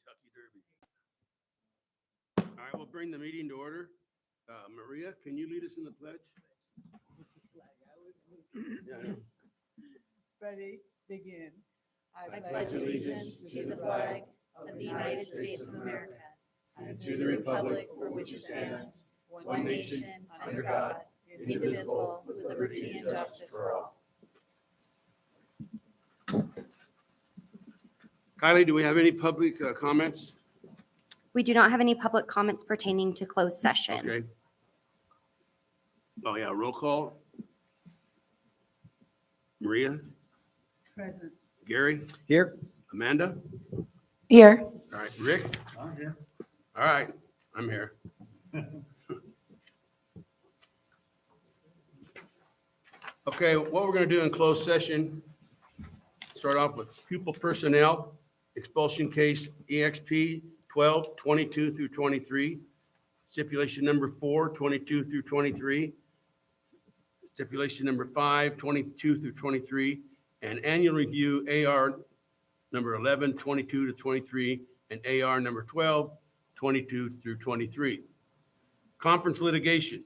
Kentucky Derby. All right, we'll bring the meeting to order. Maria, can you lead us in the pledge? Yeah, I know. Ready, begin. I pledge allegiance to the flag of the United States of America and to the republic for which it stands, one nation, under God, indivisible, with liberty and justice for all. Kylie, do we have any public comments? We do not have any public comments pertaining to closed session. Okay. Oh, yeah, roll call. Maria, Present. Gary, Here. Amanda? Here. All right, Rick? I'm here. All right, I'm here. Okay, what we're going to do in closed session, start off with pupil personnel, expulsion case EXP 12, 22 through 23, stipulation number 4, 22 through 23, stipulation number 5, 22 through 23, and annual review AR number 11, 22 to 23, and AR number 12, 22 through 23. Conference litigation,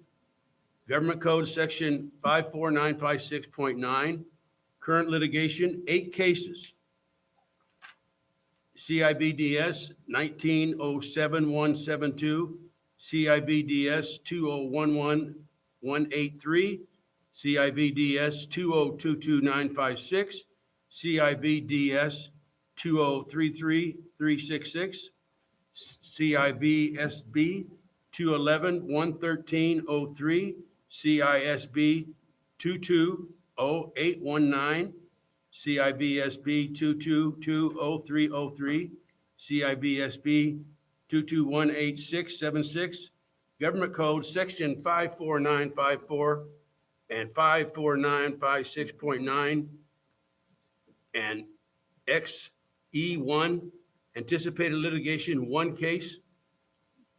Government Code Section 54956.9, current litigation, 8 cases. CIBDS 1907172, CIBDS 2011183, CIBDS 2022956, CIBDS 2033366, CIBSB 211-11303, CISB 220819, CIBSB 2220303, CIBSB 2218676, Government Code Section 54954 and 54956.9, and XE1, anticipated litigation, 1 case,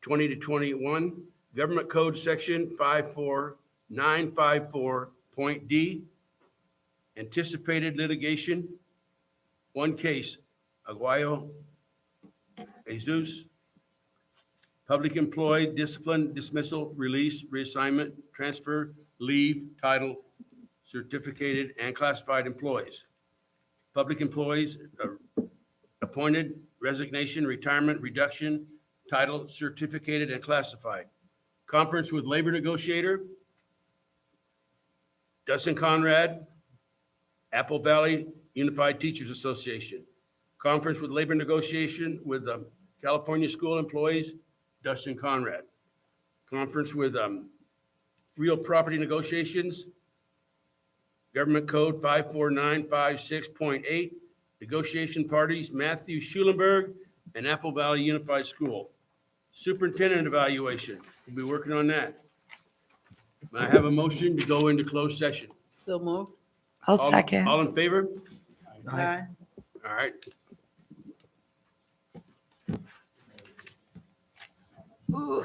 20 to 21, Government Code Section 54954.D, anticipated litigation, 1 case, Aguayo, Jesus, public employee, discipline, dismissal, release, reassignment, transfer, leave, title, certificated and classified employees. Public employees, appointed, resignation, retirement, reduction, title, certificated and classified. Conference with labor negotiator, Dustin Conrad, Apple Valley Unified Teachers Association. Conference with labor negotiation with California school employees, Dustin Conrad. Conference with real property negotiations, Government Code 54956.8, negotiation parties, Matthew Schulenberg and Apple Valley Unified School. Superintendent evaluation, we'll be working on that. I have a motion to go into closed session. So moved. I'll All- second. All in favor? Aye. All right. Ooh.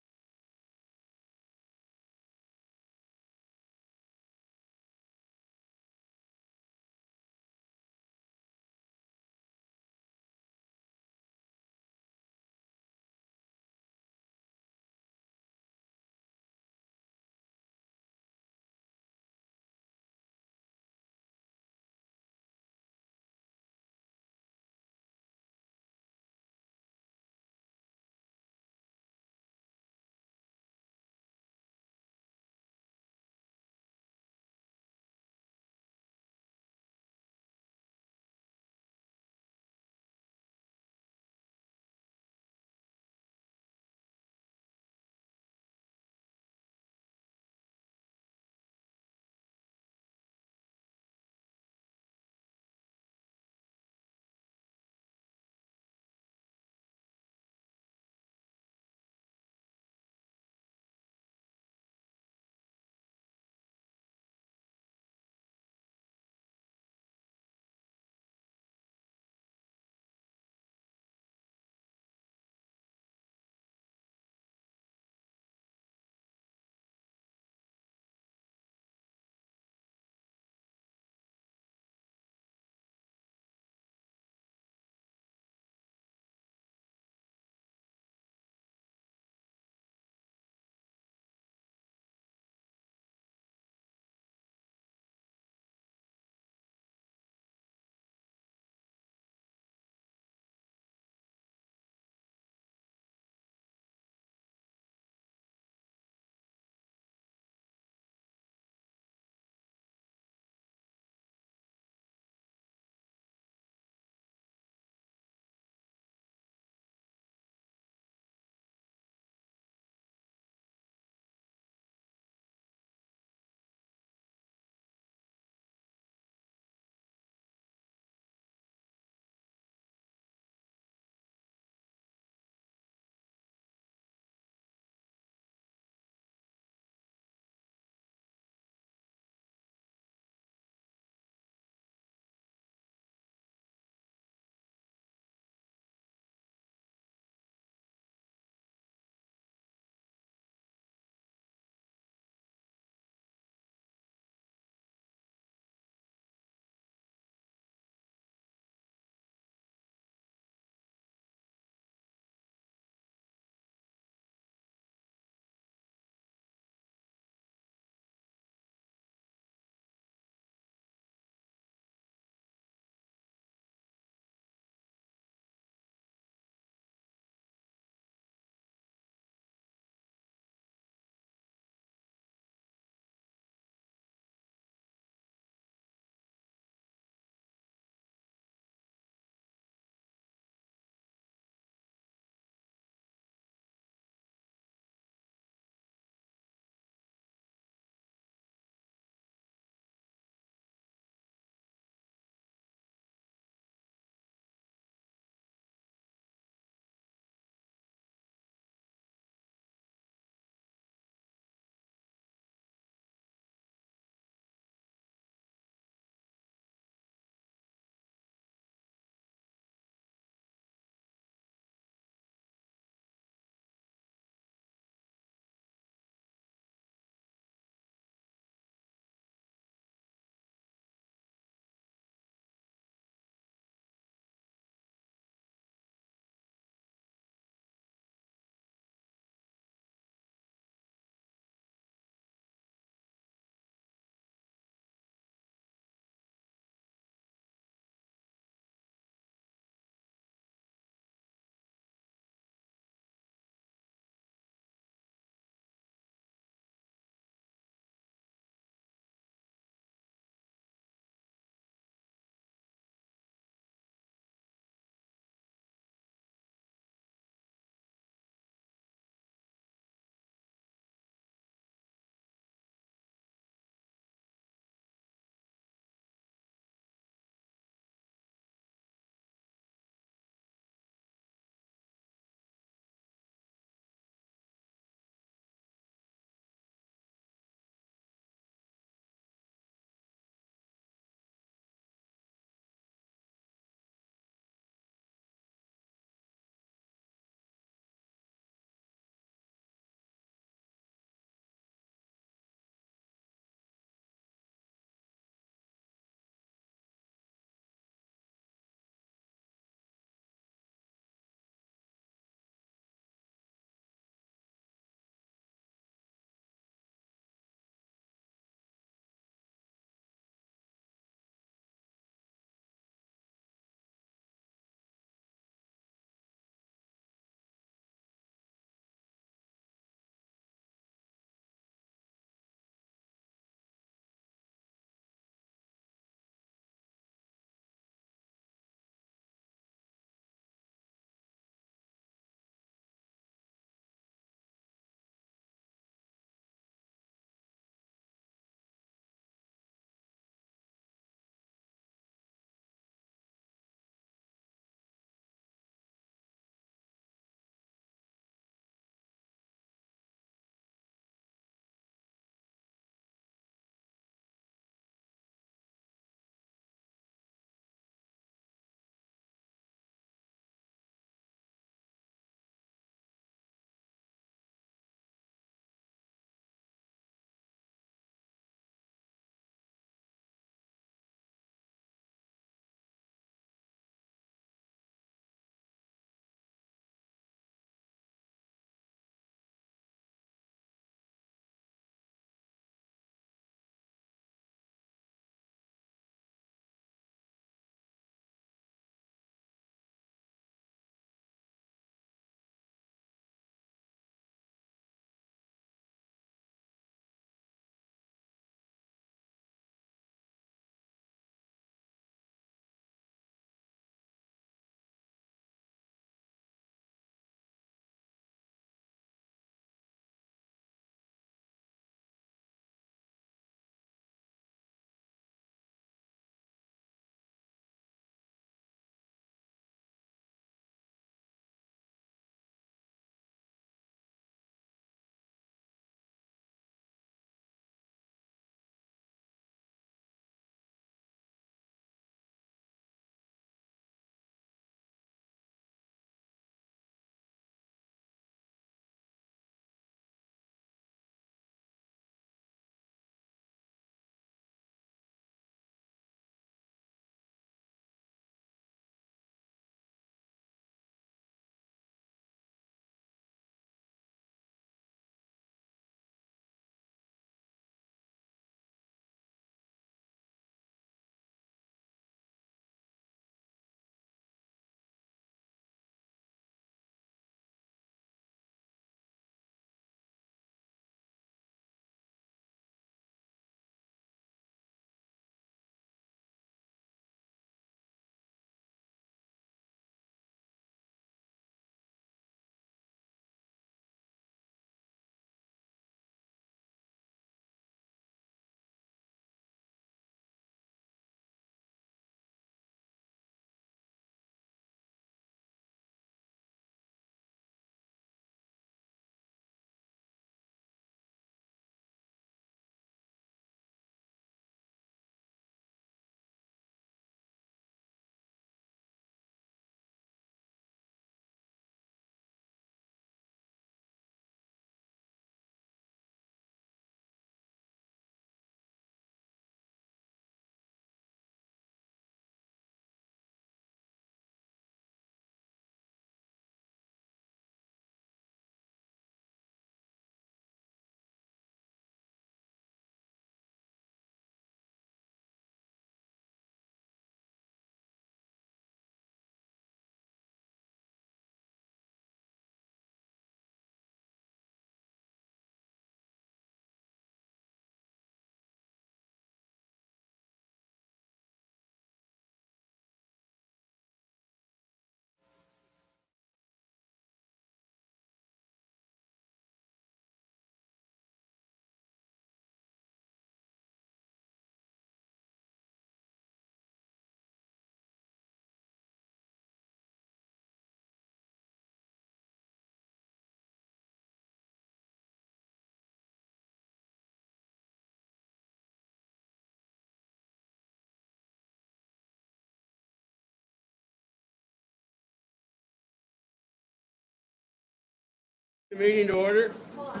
The meeting to order. All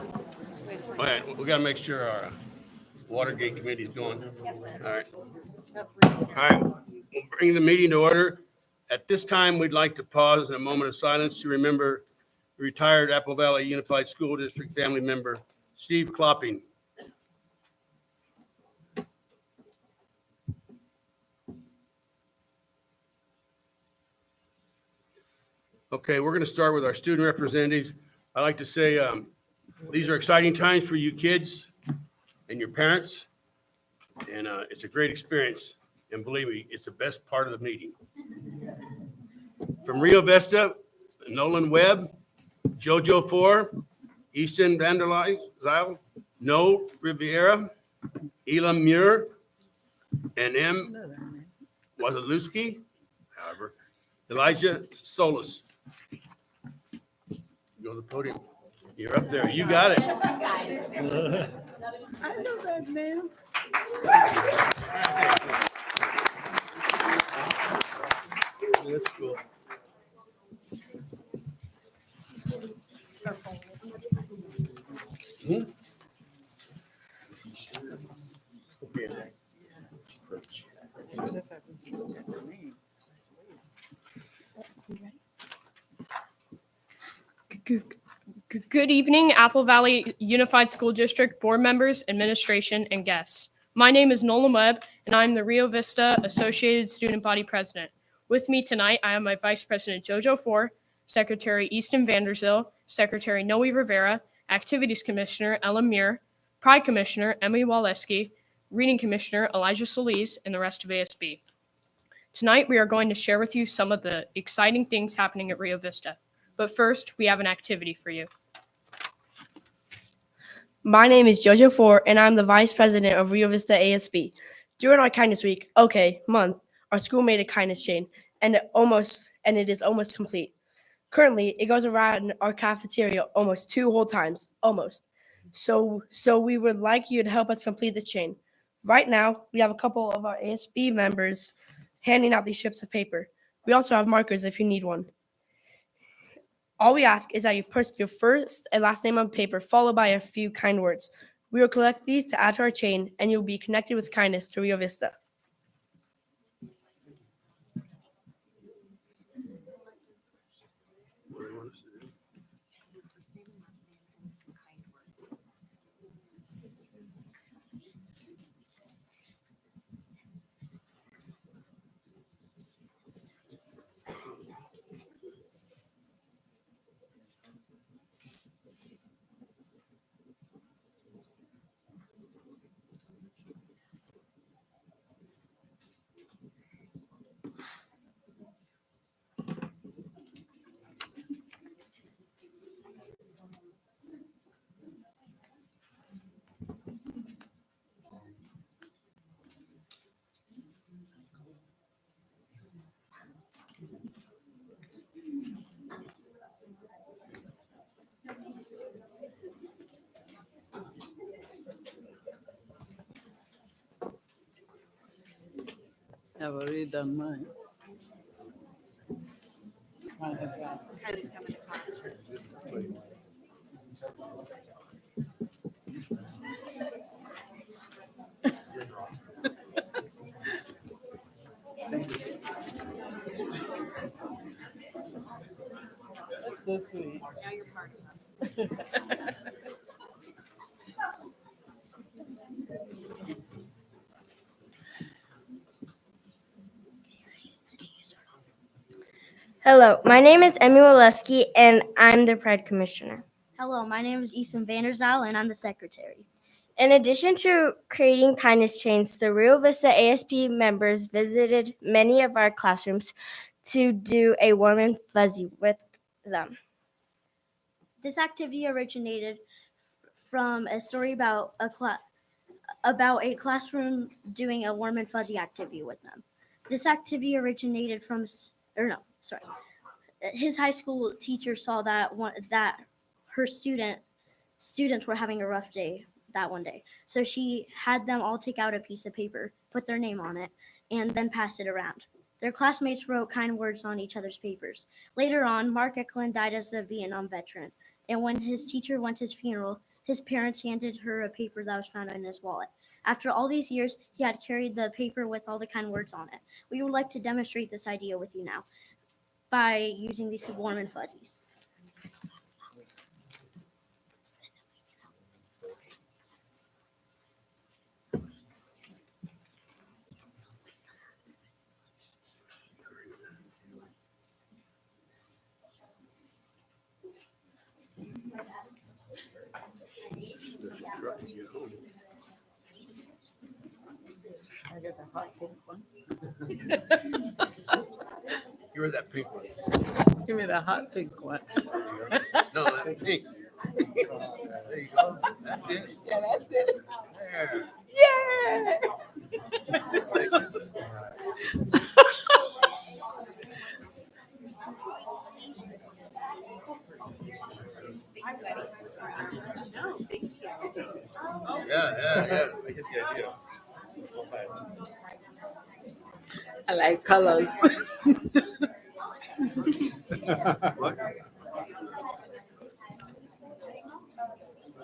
right, we got to make sure our Watergate committee is going. All right. All right, we'll bring the meeting to order. At this time, we'd like to pause in a moment of silence to remember retired Apple Valley Unified School District family member Steve Klopping. Okay, we're going to start with our student representatives. I'd like to say these are exciting times for you kids and your parents, and it's a great experience. And believe me, it's the best part of the meeting. From Rio Vista, Nolan Webb, Jojo Four, Easton Vanderlei, No Riviera, Elam Muir, and M. Wazalewski, however, Elijah Solis. Go to the podium. You're up there. You got it. I know that name. That's cool. Hmm? Good evening, Apple Valley Unified School District board members, administration, and guests. My name is Nolan Webb, and I'm the Rio Vista Associated Student Body President. With me tonight, I have my Vice President Jojo Four, Secretary Easton Vanderzil, Secretary Noe Rivera, Activities Commissioner Ella Muir, Pride Commissioner Emily Waleski, Reading Commissioner Elijah Solis, and the rest of ASB. Tonight, we are going to share with you some of the exciting things happening at Rio Vista. But first, we have an activity for you. My name is Jojo Four, and I'm the Vice President of Rio Vista ASB. During our Kindness Week, month, our school made a kindness chain, and it is almost complete. Currently, it goes around our cafeteria almost 2 whole times, almost. So we would like you to help us complete this chain. Right now, we have a couple of our ASB members handing out these strips of paper. We also have markers if you need one. All we ask is that you put your first and last name on paper, followed by a few kind words. We will collect these to add to our chain, and you'll be connected with kindness to Rio Vista. I've already done mine. Kylie's coming to class. That's so sweet. Now you're part of them. Hello, my name is Emmy Waleski, and I'm the Pride Commissioner. Hello, my name is Easton Vanderzil, and I'm the secretary. In addition to creating kindness chains, the Rio Vista ASP members visited many of our classrooms to do a warm and fuzzy with them. This activity originated from a story about a classroom doing a warm and fuzzy activity with them. This activity originated from, his high school teacher saw that her students were having a rough day that one day. So she had them all take out a piece of paper, put their name on it, and then pass it around. Their classmates wrote kind words on each other's papers. Later on, Mark Eklund died as a Vietnam veteran. And when his teacher went to his funeral, his parents handed her a paper that was found in his wallet. After all these years, he had carried the paper with all the kind words on it. We would like to demonstrate this idea with you now by using these warm and fuzzies. I got the hot pink one. You're that pink one. Give me the hot pink one. No, that pink. There you go. That's it. Yeah, that's it. There. Yeah. Yeah. I get the idea. I like colors. What?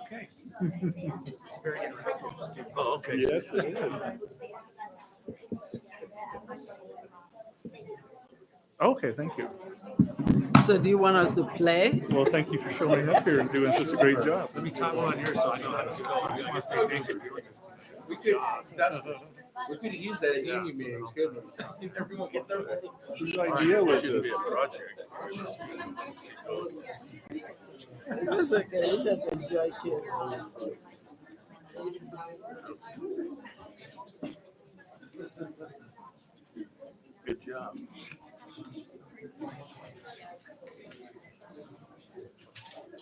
Okay. It's very interactive. Oh, okay. Yes, it is. Okay, thank you. So do you want us to play? Well, thank you for showing up here and doing such a great job. Let me tie one on here so I know how to spell. I just want to say thank you. We could use that at union meetings, couldn't we? Everyone get their. Whose idea was Should be this? a project. That's okay. We just enjoy kids. Good job.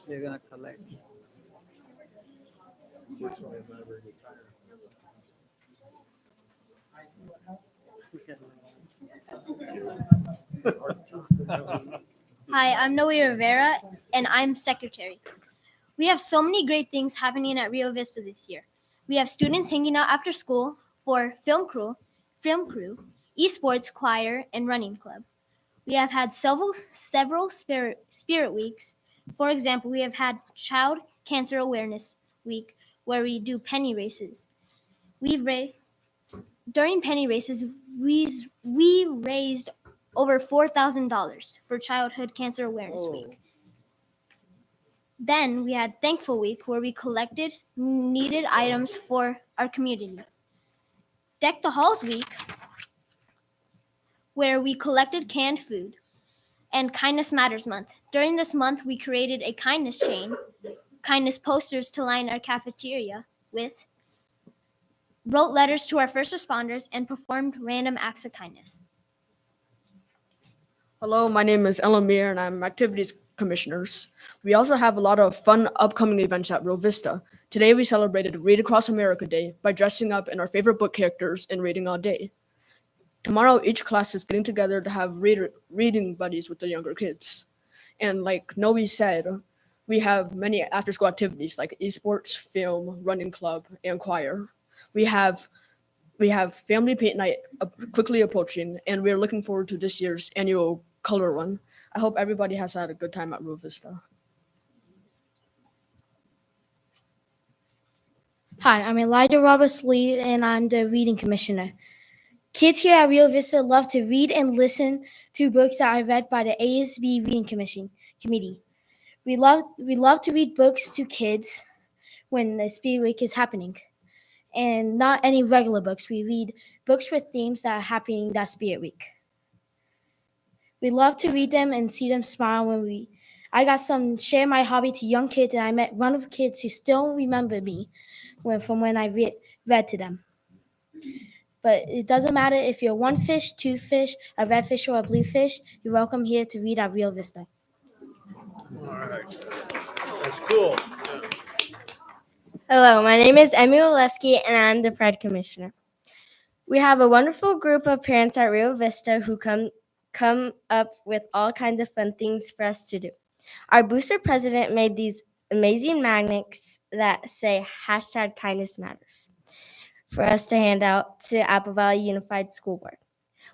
They're gonna collect. Hi, I'm Noe Rivera, and I'm secretary. We have so many great things happening at Rio Vista this year. We have students hanging out after school for film crew, esports, choir, and running club. We have had several spirit weeks. For example, we have had Child Cancer Awareness Week, where we do penny races. During penny races, we raised over $4,000 for Childhood Cancer Awareness Week. Then we had Thankful Week, where we collected needed items for our community. Deck the Halls Week, where we collected canned food. And Kindness Matters Month. During this month, we created a kindness chain, kindness posters to line our cafeteria with, wrote letters to our first responders, and performed random acts of kindness. Hello, my name is Elamir, and I'm Activities Commissioners. We also have a lot of fun upcoming events at Rio Vista. Today, we celebrated Read Across America Day by dressing up in our favorite book characters and reading all day. Tomorrow, each class is getting together to have reading buddies with the younger kids. And like Noe said, we have many after-school activities like esports, film, running club, and choir. We have family paint night quickly approaching, and we're looking forward to this year's annual color run. I hope everybody has had a good time at Rio Vista. Hi, I'm Elijah Roberts Lee, and I'm the reading commissioner. Kids here at Rio Vista love to read and listen to books that are read by the ASB Reading Committee. We love to read books to kids when the Spirit Week is happening. And not any regular books. We read books with themes that are happening that Spirit Week. We love to read them and see them smile I got some share my hobby to young kids, and I met one of the kids who still remember me from when I read to them. But it doesn't matter if you're one fish, two fish, a red fish, or a blue fish. You're welcome here to read at Rio Vista. All right. That's cool. Hello, my name is Emmy Oleski, and I'm the Pride Commissioner. We have a wonderful group of parents at Rio Vista who come up with all kinds of fun things for us to do. Our booster president made these amazing magnets that say #KindnessMatters for us to hand out to Apple Valley Unified School Board.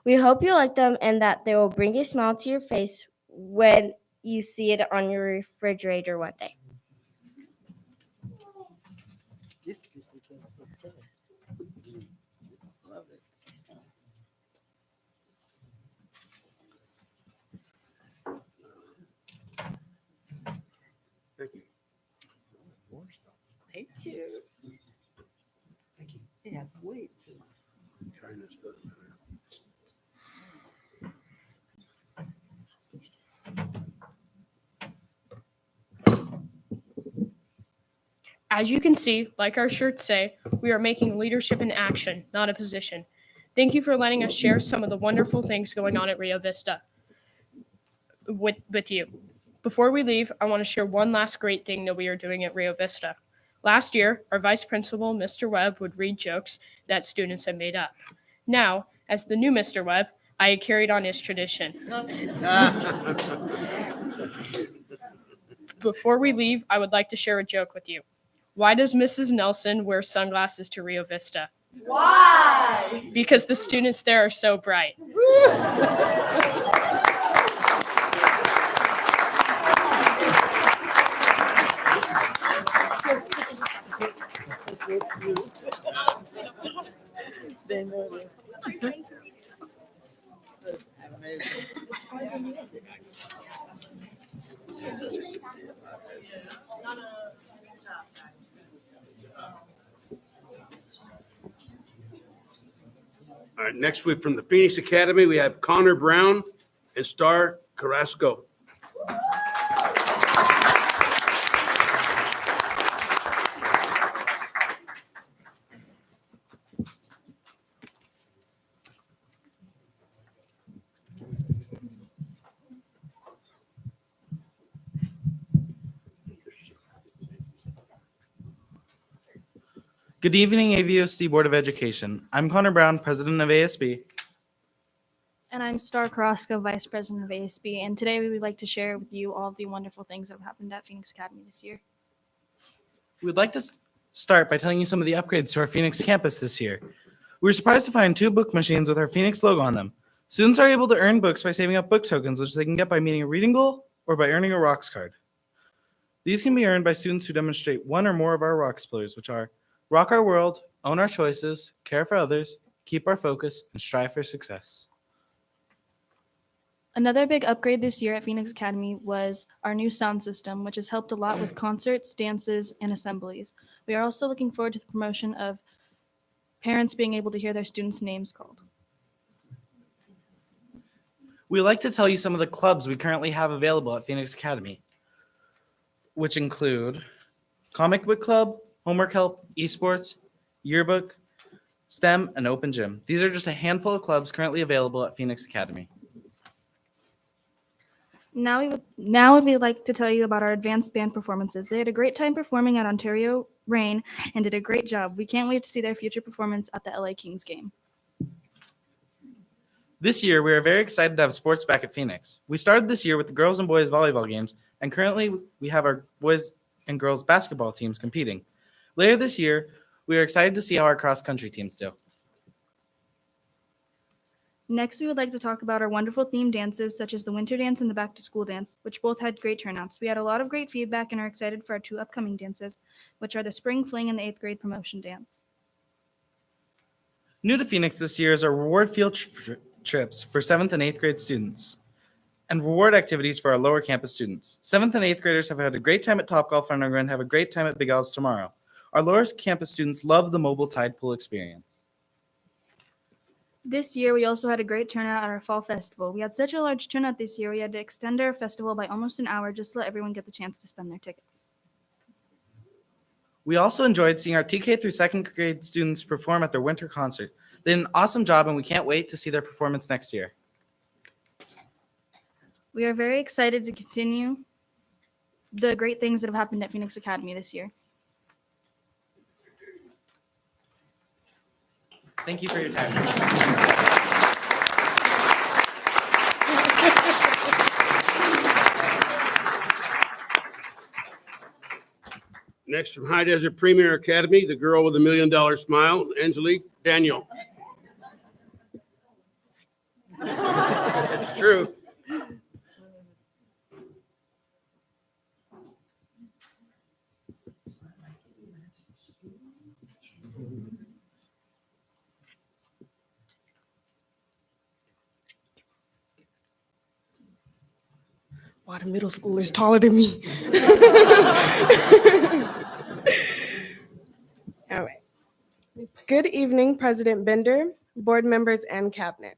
We hope you like them and that they will bring a smile to your face when you see it on your refrigerator one day. This people can protect. Love it. Thank you. Thank you. It has weight to it. Trying this stuff. As you can see, like our shirts say, we are making leadership in action, not a position. Thank you for letting us share some of the wonderful things going on at Rio Vista with you. Before we leave, I want to share one last great thing that we are doing at Rio Vista. Last year, our vice principal, Mr. Webb, would read jokes that students had made up. Now, as the new Mr. Webb, I carried on his tradition. Before we leave, I would like to share a joke with you. Why does Mrs. Nelson wear sunglasses to Rio Vista? Why? Because the students there are so bright. They know this. That's amazing. All right, next week from the Phoenix Academy, we have Connor Brown and Star Carrasco. Good evening, AVUSD Board of Education. I'm Connor Brown, President of ASB. And I'm Star Carrasco, Vice President of ASB, and today we would like to share with you all of the wonderful things that have happened at Phoenix Academy this year. We would like to start by telling you some of the upgrades to our Phoenix campus this year. We were surprised to find 2 book machines with our Phoenix logo on them. Students are able to earn books by saving up book tokens, which they can get by meeting a reading goal or by earning a Rocks card. These can be earned by students who demonstrate one or more of our Rocks pillars, which are rock our world, own our choices, care for others, keep our focus, and strive for success. Another big upgrade this year at Phoenix Academy was our new sound system, which has helped a lot with concerts, dances, and assemblies. We are also looking forward to the promotion of parents being able to hear their students' names called. We'd like to tell you some of the clubs we currently have available at Phoenix Academy, which include Comic Book Club, Homework Help, Esports, Yearbook, STEM, and Open Gym. These are just a handful of clubs currently available at Phoenix Academy. Now we'd like to tell you about our advanced band performances. They had a great time performing at Ontario Reign and did a great job. We can't wait to see their future performance at the LA Kings game. This year, we are very excited to have sports back at Phoenix. We started this year with the girls and boys volleyball games, and currently we have our boys and girls basketball teams competing. Later this year, we are excited to see how our cross-country teams do. Next, we would like to talk about our wonderful themed dances, such as the winter dance and the back to school dance, which both had great turnouts. We had a lot of great feedback and are excited for our 2 upcoming dances, which are the spring fling and the 8th grade promotion dance. New to Phoenix this year is our reward field trips for 7th and 8th grade students and reward activities for our lower campus students. 7th and 8th graders have had a great time at Topgolf and are going to have a great time at Big Al's tomorrow. Our lower campus students love the mobile tide pool experience. This year, we also had a great turnout at our fall festival. We had such a large turnout this year, we had to extend our festival by almost an hour just to let everyone get the chance to spend their tickets. We also enjoyed seeing our TK through 2nd grade students perform at their winter concert. They did an awesome job, and we can't wait to see their performance next year. We are very excited to continue the great things that have happened at Phoenix Academy this year. Thank you for your time. Next from High Desert Premier Academy, the girl with $1 million smile, Angelique Daniel. It's true. Wow, the middle schooler's taller than me. All right. Good evening, President Bender, board members, and cabinet.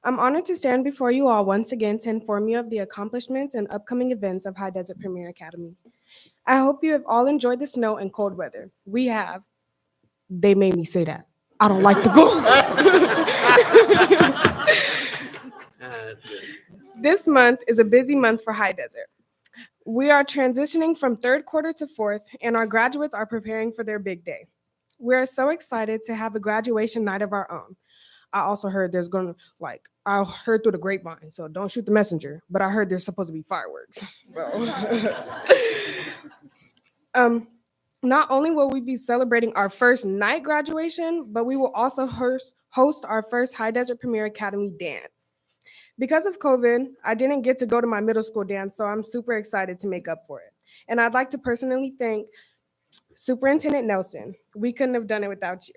I'm honored to stand before you all once again to inform you of the accomplishments and upcoming events of High Desert Premier Academy. I hope you have all enjoyed the snow and cold weather. We have. They made me say that. I don't like the cold. This month is a busy month for High Desert. We are transitioning from third quarter to fourth, and our graduates are preparing for their big day. We are so excited to have a graduation night of our own. I also heard there's gonna, I heard through the grapevine, so don't shoot the messenger, but I heard there's supposed to be fireworks. So, not only will we be celebrating our first night graduation, but we will also host our first High Desert Premier Academy dance. Because of COVID, I didn't get to go to my middle school dance, so I'm super excited to make up for it. And I'd like to personally thank Superintendent Nelson. We couldn't have done it without you.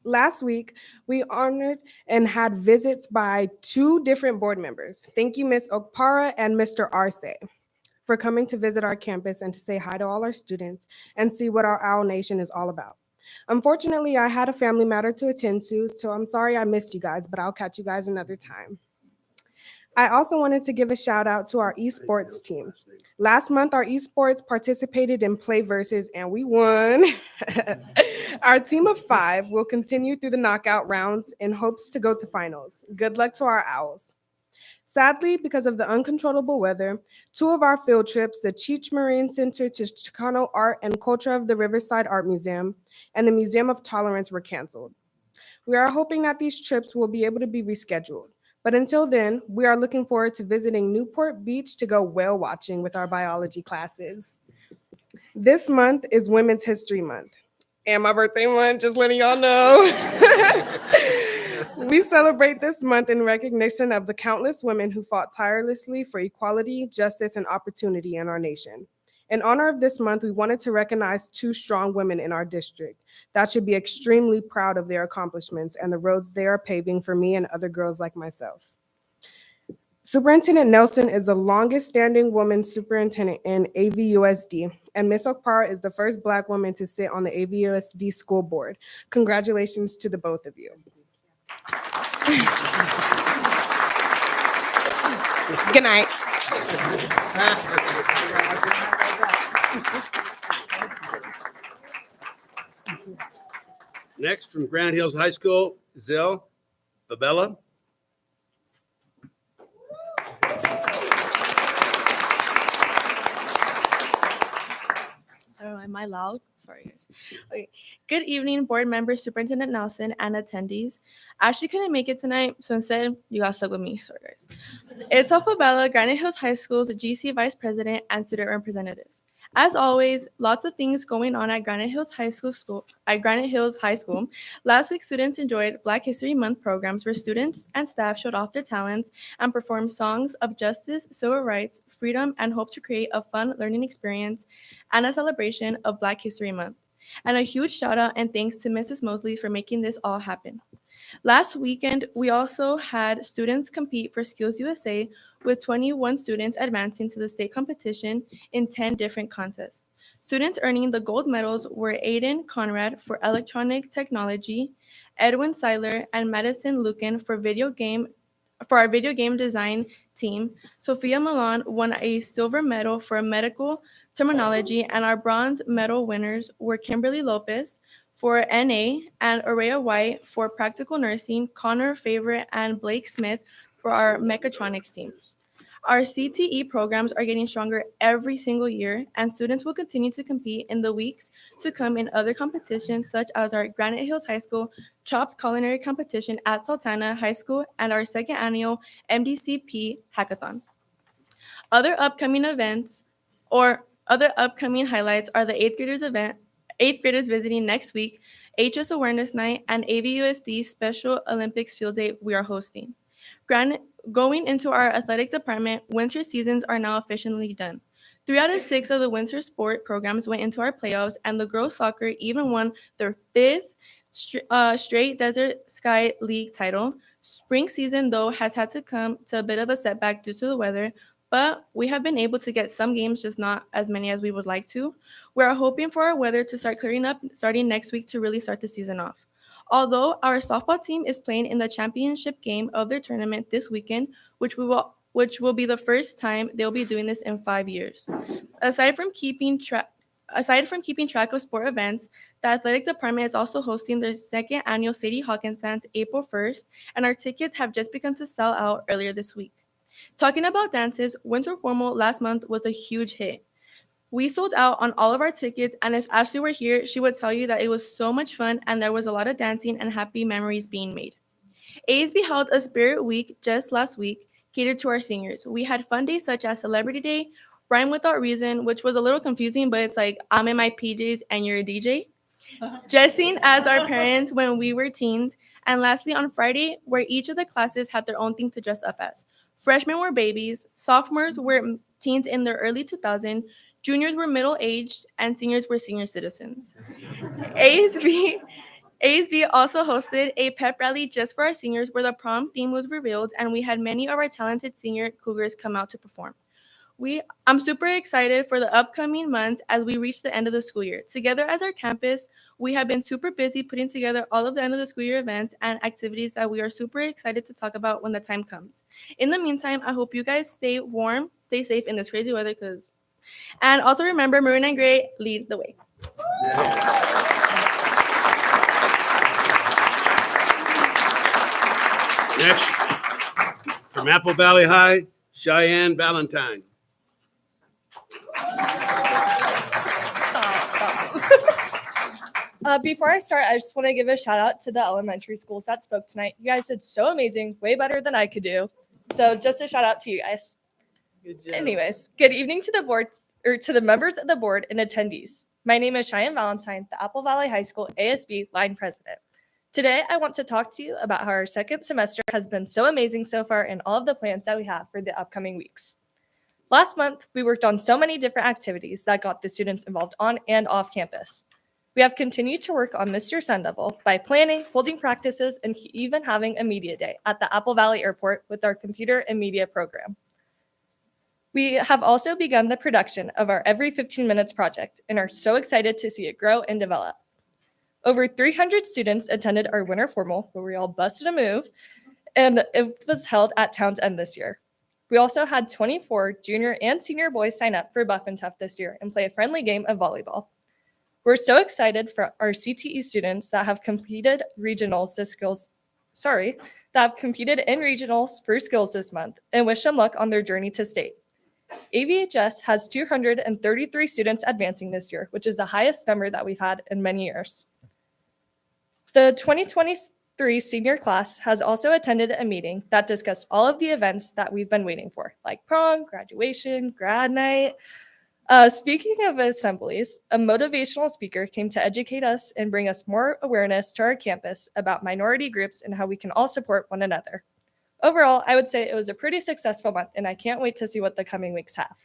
Last week, we honored and had visits by 2 different board members. Thank you, Ms. Okpara and Mr. Arce, for coming to visit our campus and to say hi to all our students and see what our OWL Nation is all about. Unfortunately, I had a family matter to attend to, so I'm sorry I missed you guys, but I'll catch you guys another time. I also wanted to give a shout out to our esports team. Last month, our esports participated in Play Versus and we won. Our team of 5 will continue through the knockout rounds in hopes to go to finals. Good luck to our Owls. Sadly, because of the uncontrollable weather, 2 of our field trips, the Cheech Marine Center to Chicano Art and Culture of the Riverside Art Museum and the Museum of Tolerance, were canceled. We are hoping that these trips will be able to be rescheduled. But until then, we are looking forward to visiting Newport Beach to go whale watching with our biology classes. This month is Women's History Month. And my birthday month, just letting y'all know. We celebrate this month in recognition of the countless women who fought tirelessly for equality, justice, and opportunity in our nation. In honor of this month, we wanted to recognize 2 strong women in our district that should be extremely proud of their accomplishments and the roads they are paving for me and other girls like myself. Superintendent Nelson is the longest standing woman superintendent in AVUSD, and Ms. Okpara is the first Black woman to sit on the AVUSD school board. Congratulations to the both of you. Good night. Next, from Grand Hills High School, Zell Babella. Oh, am I loud? Sorry, guys. Okay. Good evening, board members, Superintendent Nelson, and attendees. Ashley couldn't make it tonight, so instead, you got stuck with me. Sorry, guys. It's Bella, Granite Hills High School's GC Vice President and Student Representative. As always, lots of things going on at Granite Hills High School. Last week, students enjoyed Black History Month programs where students and staff showed off their talents and performed songs of justice, civil rights, freedom, and hope to create a fun learning experience and a celebration of Black History Month. And a huge shout out and thanks to Mrs. Mosley for making this all happen. Last weekend, we also had students compete for Skills USA with 21 students advancing to the state competition in 10 different contests. Students earning the gold medals were Aiden Conrad for electronic technology, Edwin Seiler and Madison Lucan for our video game design team. Sophia Milan won a silver medal for medical terminology, and our bronze medal winners were Kimberly Lopez for NA and Araya White for practical nursing, Connor Favorite and Blake Smith for our mechatronics team. Our CTE programs are getting stronger every single year, and students will continue to compete in the weeks to come in other competitions, such as our Granite Hills High School Chopped Culinary Competition at Sultana High School and our second annual MDCP Hackathon. Other upcoming highlights are the 8th graders visiting next week, HS Awareness Night, and AVUSD Special Olympics Field Day we are hosting. Going into our athletic department, winter seasons are now officially done. 3 out of 6 of the winter sport programs went into our playoffs, and the girls soccer even won their 5th straight Desert Sky League title. Spring season, though, has had to come to a bit of a setback due to the weather, but we have been able to get some games, just not as many as we would like to. We are hoping for our weather to start clearing up starting next week to really start the season off. Although our softball team is playing in the championship game of their tournament this weekend, which will be the first time they'll be doing this in 5 years. Aside from keeping track of sport events, the athletic department is also hosting their second annual Sadie Hawkins Dance April 1st, and our tickets have just begun to sell out earlier this week. Talking about dances, Winter Formal last month was a huge hit. We sold out on all of our tickets, and if Ashley were here, she would tell you that it was so much fun and there was a lot of dancing and happy memories being made. ASB held a Spirit Week just last week, catered to our seniors. We had fun days such as Celebrity Day, Rhyme Without Reason, which was a little confusing, but it's like I'm in my PJs and you're a DJ. Dressing as our parents when we were teens, and lastly on Friday, where each of the classes had their own thing to dress up as. Freshmen were babies, sophomores were teens in their early 2000s, juniors were middle-aged, and seniors were senior citizens. ASB also hosted a pep rally just for our seniors where the prom theme was revealed, and we had many of our talented senior cougars come out to perform. I'm super excited for the upcoming months as we reach the end of the school year. Together as our campus, we have been super busy putting together all of the end of the school year events and activities that we are super excited to talk about when the time comes. In the meantime, I hope you guys stay warm, stay safe in this crazy weather, and also remember, maroon and gray lead the way. Next, from Apple Valley High, Cheyenne Valentine. Before I start, I just want to give a shout out to the elementary schools that spoke tonight. You guys did so amazing, way better than I could do. So just a shout out to you guys. Anyways, good evening to the board, or to the members of the board and attendees. My name is Cheyenne Valentine, the Apple Valley High School ASB line president. Today, I want to talk to you about how our second semester has been so amazing so far and all of the plans that we have for the upcoming weeks. Last month, we worked on so many different activities that got the students involved on and off campus. We have continued to work on this year's Sun Devil by planning, holding practices, and even having a media day at the Apple Valley Airport with our computer and media program. We have also begun the production of our Every 15 Minutes project and are so excited to see it grow and develop. Over 300 students attended our winter formal, where we all busted a move, and it was held at Towns End this year. We also had 24 junior and senior boys sign up for Buff and Tough this year and play a friendly game of volleyball. We're so excited for our CTE students that have competed in regionals for skills this month and wish them luck on their journey to state. AVHS has 233 students advancing this year, which is the highest number that we've had in many years. The 2023 senior class has also attended a meeting that discussed all of the events that we've been waiting for, like prom, graduation, grad night. Speaking of assemblies, a motivational speaker came to educate us and bring us more awareness to our campus about minority groups and how we can all support one another. Overall, I would say it was a pretty successful month, and I can't wait to see what the coming weeks have.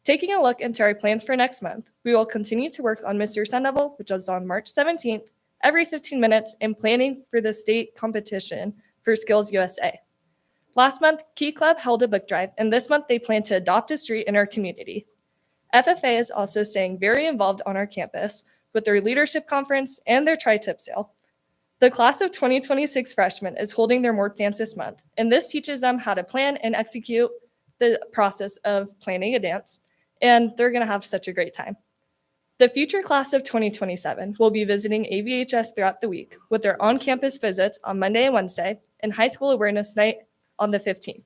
Taking a look into our plans for next month, we will continue to work on Mr. Sun Devil, which is on March 17th, every 15 minutes, and planning for the state competition for Skills USA. Last month, Key Club held a book drive, and this month they plan to adopt a street in our community. FFA is also staying very involved on our campus with their leadership conference and their tri-tip sale. The class of 2026 freshmen is holding their morph dance this month, and this teaches them how to plan and execute the process of planning a dance, and they're going to have such a great time. The future class of 2027 will be visiting AVHS throughout the week with their on-campus visits on Monday and Wednesday and high school awareness night on the 15th.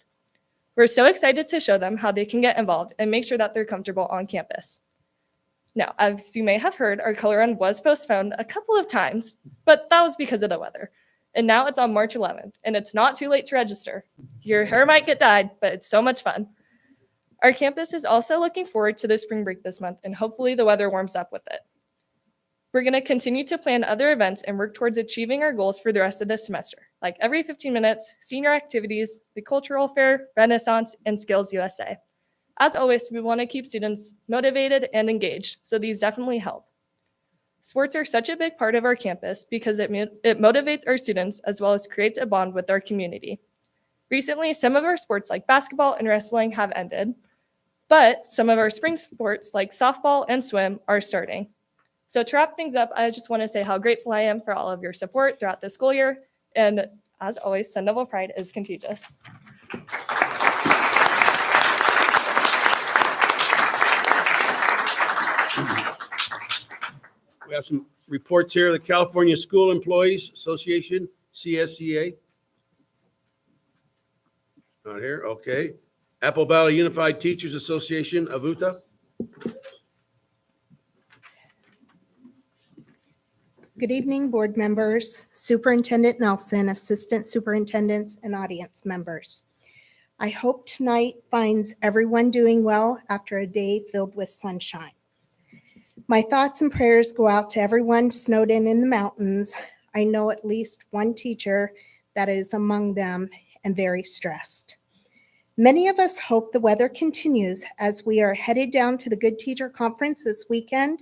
We're so excited to show them how they can get involved and make sure that they're comfortable on campus. Now, as you may have heard, our color run was postponed a couple of times, but that was because of the weather. And now it's on March 11th, and it's not too late to register. Your hair might get dyed, but it's so much fun. Our campus is also looking forward to the spring break this month, and hopefully the weather warms up with it. We're going to continue to plan other events and work towards achieving our goals for the rest of the semester, like every 15 minutes, senior activities, the cultural fair, Renaissance, and Skills USA. As always, we want to keep students motivated and engaged, so these definitely help. Sports are such a big part of our campus because it motivates our students as well as creates a bond with our community. Recently, some of our sports like basketball and wrestling have ended, but some of our spring sports like softball and swim are starting. So to wrap things up, I just want to say how grateful I am for all of your support throughout the school year. And as always, Sun Devil Pride is contagious. We have some reports here. The California School Employees Association, CSEA. Not here, okay. Apple Valley Unified Teachers Association, AVUTA. Good evening, board members, Superintendent Nelson, assistant superintendents, and audience members. I hope tonight finds everyone doing well after a day filled with sunshine. My thoughts and prayers go out to everyone snowed in the mountains. I know at least one teacher that is among them and very stressed. Many of us hope the weather continues as we are headed down to the Good Teacher Conference this weekend.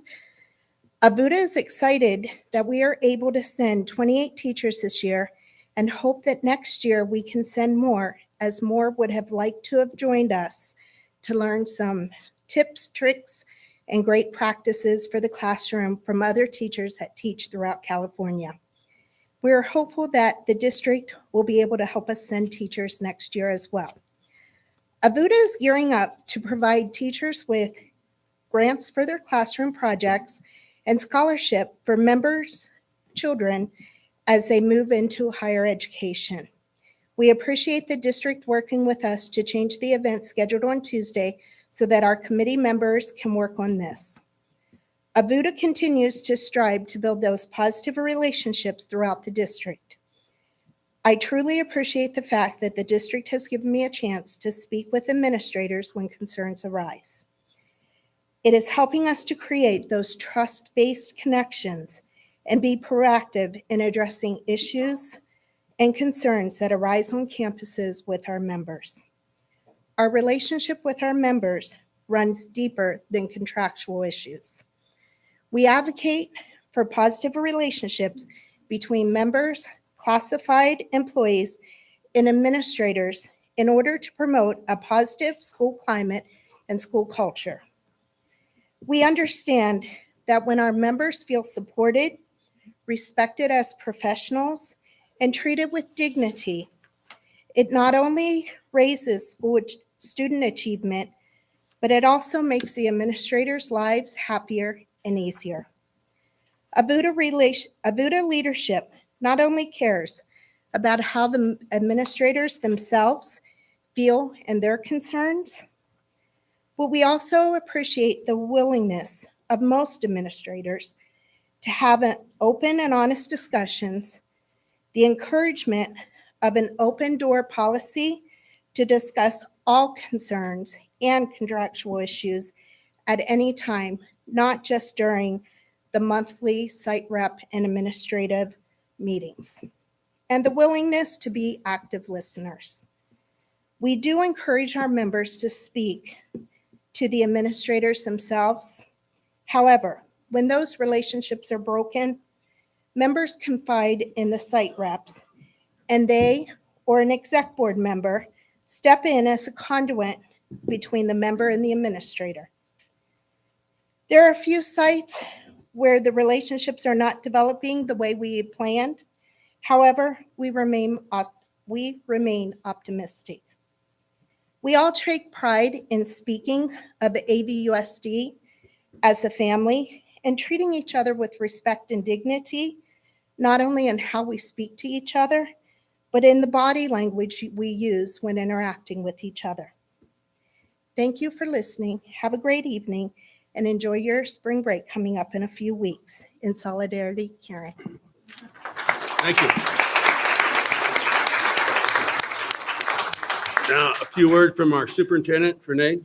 AVUTA is excited that we are able to send 28 teachers this year and hope that next year we can send more, as more would have liked to have joined us to learn some tips, tricks, and great practices for the classroom from other teachers that teach throughout California. We are hopeful that the district will be able to help us send teachers next year as well. AVUTA is gearing up to provide teachers with grants for their classroom projects and scholarship for members' children as they move into higher education. We appreciate the district working with us to change the event scheduled on Tuesday so that our committee members can work on this. AVUTA continues to strive to build those positive relationships throughout the district. I truly appreciate the fact that the district has given me a chance to speak with administrators when concerns arise. It is helping us to create those trust-based connections and be proactive in addressing issues and concerns that arise on campuses with our members. Our relationship with our members runs deeper than contractual issues. We advocate for positive relationships between members, classified employees, and administrators in order to promote a positive school climate and school culture. We understand that when our members feel supported, respected as professionals, and treated with dignity, it not only raises school student achievement, but it also makes the administrators' lives happier and easier. AVUTA leadership not only cares about how the administrators themselves feel and their concerns, but we also appreciate the willingness of most administrators to have an open and honest discussions, the encouragement of an open door policy to discuss all concerns and contractual issues at any time, not just during the monthly site rep and administrative meetings, and the willingness to be active listeners. We do encourage our members to speak to the administrators themselves. However, when those relationships are broken, members confide in the site reps, and they or an exec board member step in as a conduit between the member and the administrator. There are a few sites where the relationships are not developing the way we had planned. However, we remain optimistic. We all take pride in speaking of AVUSD as a family and treating each other with respect and dignity, not only in how we speak to each other, but in the body language we use when interacting with each other. Thank you for listening. Have a great evening and enjoy your spring break coming up in a few weeks. In solidarity, Karen. Thank you. Now, a few words from our superintendent, Renee.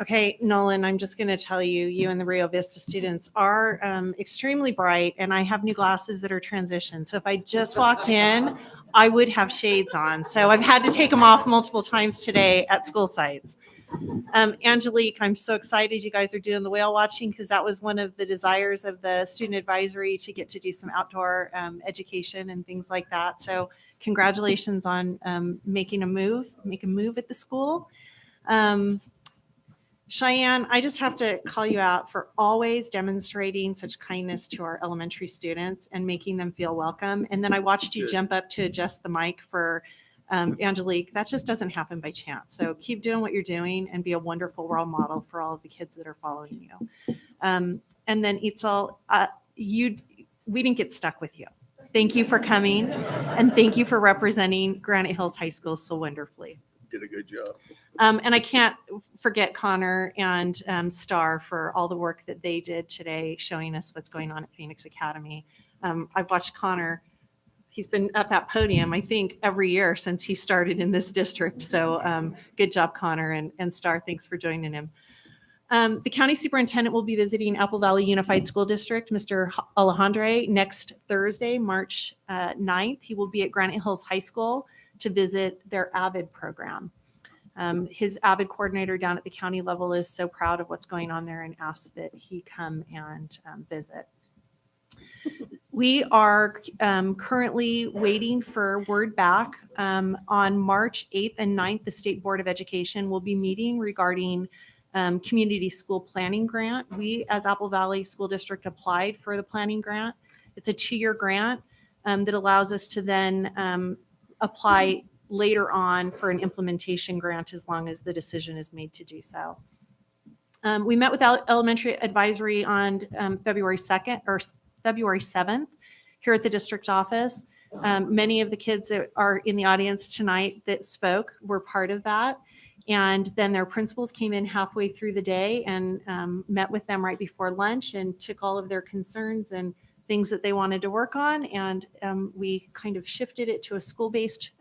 Okay, Nolan, I'm just going to tell you, you and the Rio Vista students are extremely bright, and I have new glasses that are transition. So if I just walked in, I would have shades on. So I've had to take them off multiple times today at school sites. Angelique, I'm so excited you guys are doing the whale watching because that was one of the desires of the student advisory to get to do some outdoor education and things like that. So congratulations on making a move at the school. Cheyenne, I just have to call you out for always demonstrating such kindness to our elementary students and making them feel welcome. And then I watched you Good. jump up to adjust the mic for Angelique. That just doesn't happen by chance. So keep doing what you're doing and be a wonderful role model for all of the kids that are following you. And then Itzel, we didn't get stuck with you. Thank you for coming and thank you for representing Granite Hills High School so wonderfully. Did a good job. And I can't forget Connor and Star for all the work that they did today, showing us what's going on at Phoenix Academy. I've watched Connor. He's been at that podium, I think, every year since he started in this district. So good job, Connor, and Star. Thanks for joining him. The county superintendent will be visiting Apple Valley Unified School District, Mr. Alejandre, next Thursday, March 9th. He will be at Granite Hills High School to visit their AVID program. His AVID coordinator down at the county level is so proud of what's going on there and asked that he come and visit. We are currently waiting for word back. On March 8th and 9th, the State Board of Education will be meeting regarding community school planning grant. We, as Apple Valley School District, applied for the planning grant. It's a 2-year grant that allows us to then apply later on for an implementation grant as long as the decision is made to do so. We met with elementary advisory on February 2nd or February 7th here at the district office. Many of the kids that are in the audience tonight that spoke were part of that. And then their principals came in halfway through the day and met with them right before lunch and took all of their concerns and things that they wanted to work on. And we kind of shifted it to a school-based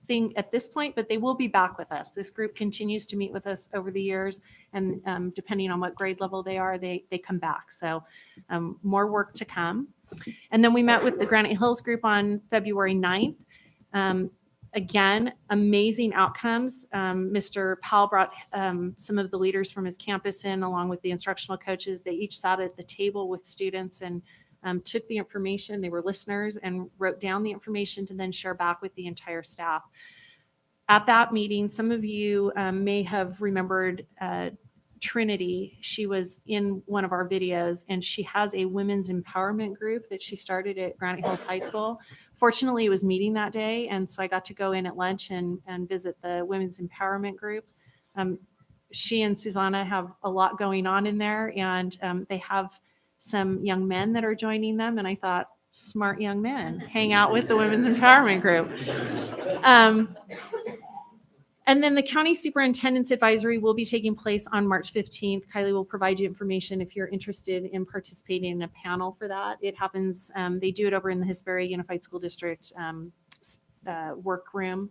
thing at this point, but they will be back with us. This group continues to meet with us over the years, and depending on what grade level they are, they come back. So more work to come. And then we met with the Granite Hills group on February 9th. Again, amazing outcomes. Mr. Powell brought some of the leaders from his campus in along with the instructional coaches. They each sat at the table with students and took the information. They were listeners and wrote down the information to then share back with the entire staff. At that meeting, some of you may have remembered Trinity. She was in one of our videos, and she has a women's empowerment group that she started at Granite Hills High School. Fortunately, it was meeting that day, and so I got to go in at lunch and visit the women's empowerment group. She and Susanna have a lot going on in there, and they have some young men that are joining them, and I thought, smart young men, hang out with the women's empowerment group. And then the county superintendent's advisory will be taking place on March 15th. Kylie will provide you information if you're interested in participating in a panel for that. It happens, they do it over in the Hesperia Unified School District workroom.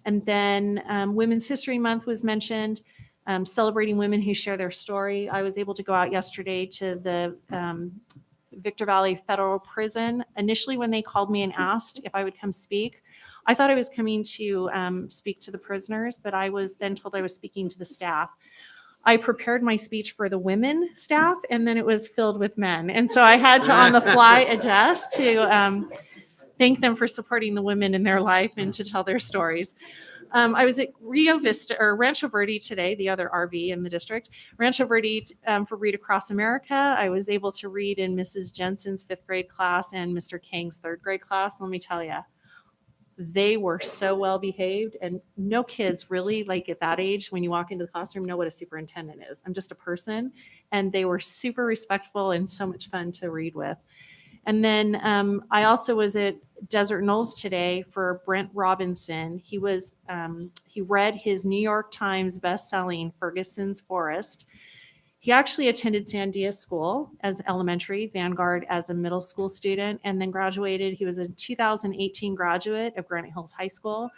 And then Women's History Month was mentioned, celebrating women who share their story. I was able to go out yesterday to the Victor Valley Federal Prison. Initially, when they called me and asked if I would come speak, I thought I was coming to speak to the prisoners, but I was then told I was speaking to the staff. I prepared my speech for the women staff, and then it was filled with men. And so I had to on the fly adjust to thank them for supporting the women in their life and to tell their stories. I was at Rio Vista or Rancho Verde today, the other RV in the district. Rancho Verde for Read Across America. I was able to read in Mrs. Jensen's 5th grade class and Mr. Kang's 3rd grade class. Let me tell you, they were so well behaved, and no kids really, like at that age, when you walk into the classroom, know what a superintendent is. I'm just a person, and they were super respectful and so much fun to read with. And then I also was at Desert Knolls today for Brent Robinson. He was he read his New York Times best-selling Ferguson's Forest. He actually attended Sandia School as elementary, Vanguard as a middle school student, and then graduated. He was a 2018 graduate of Granite Hills High School,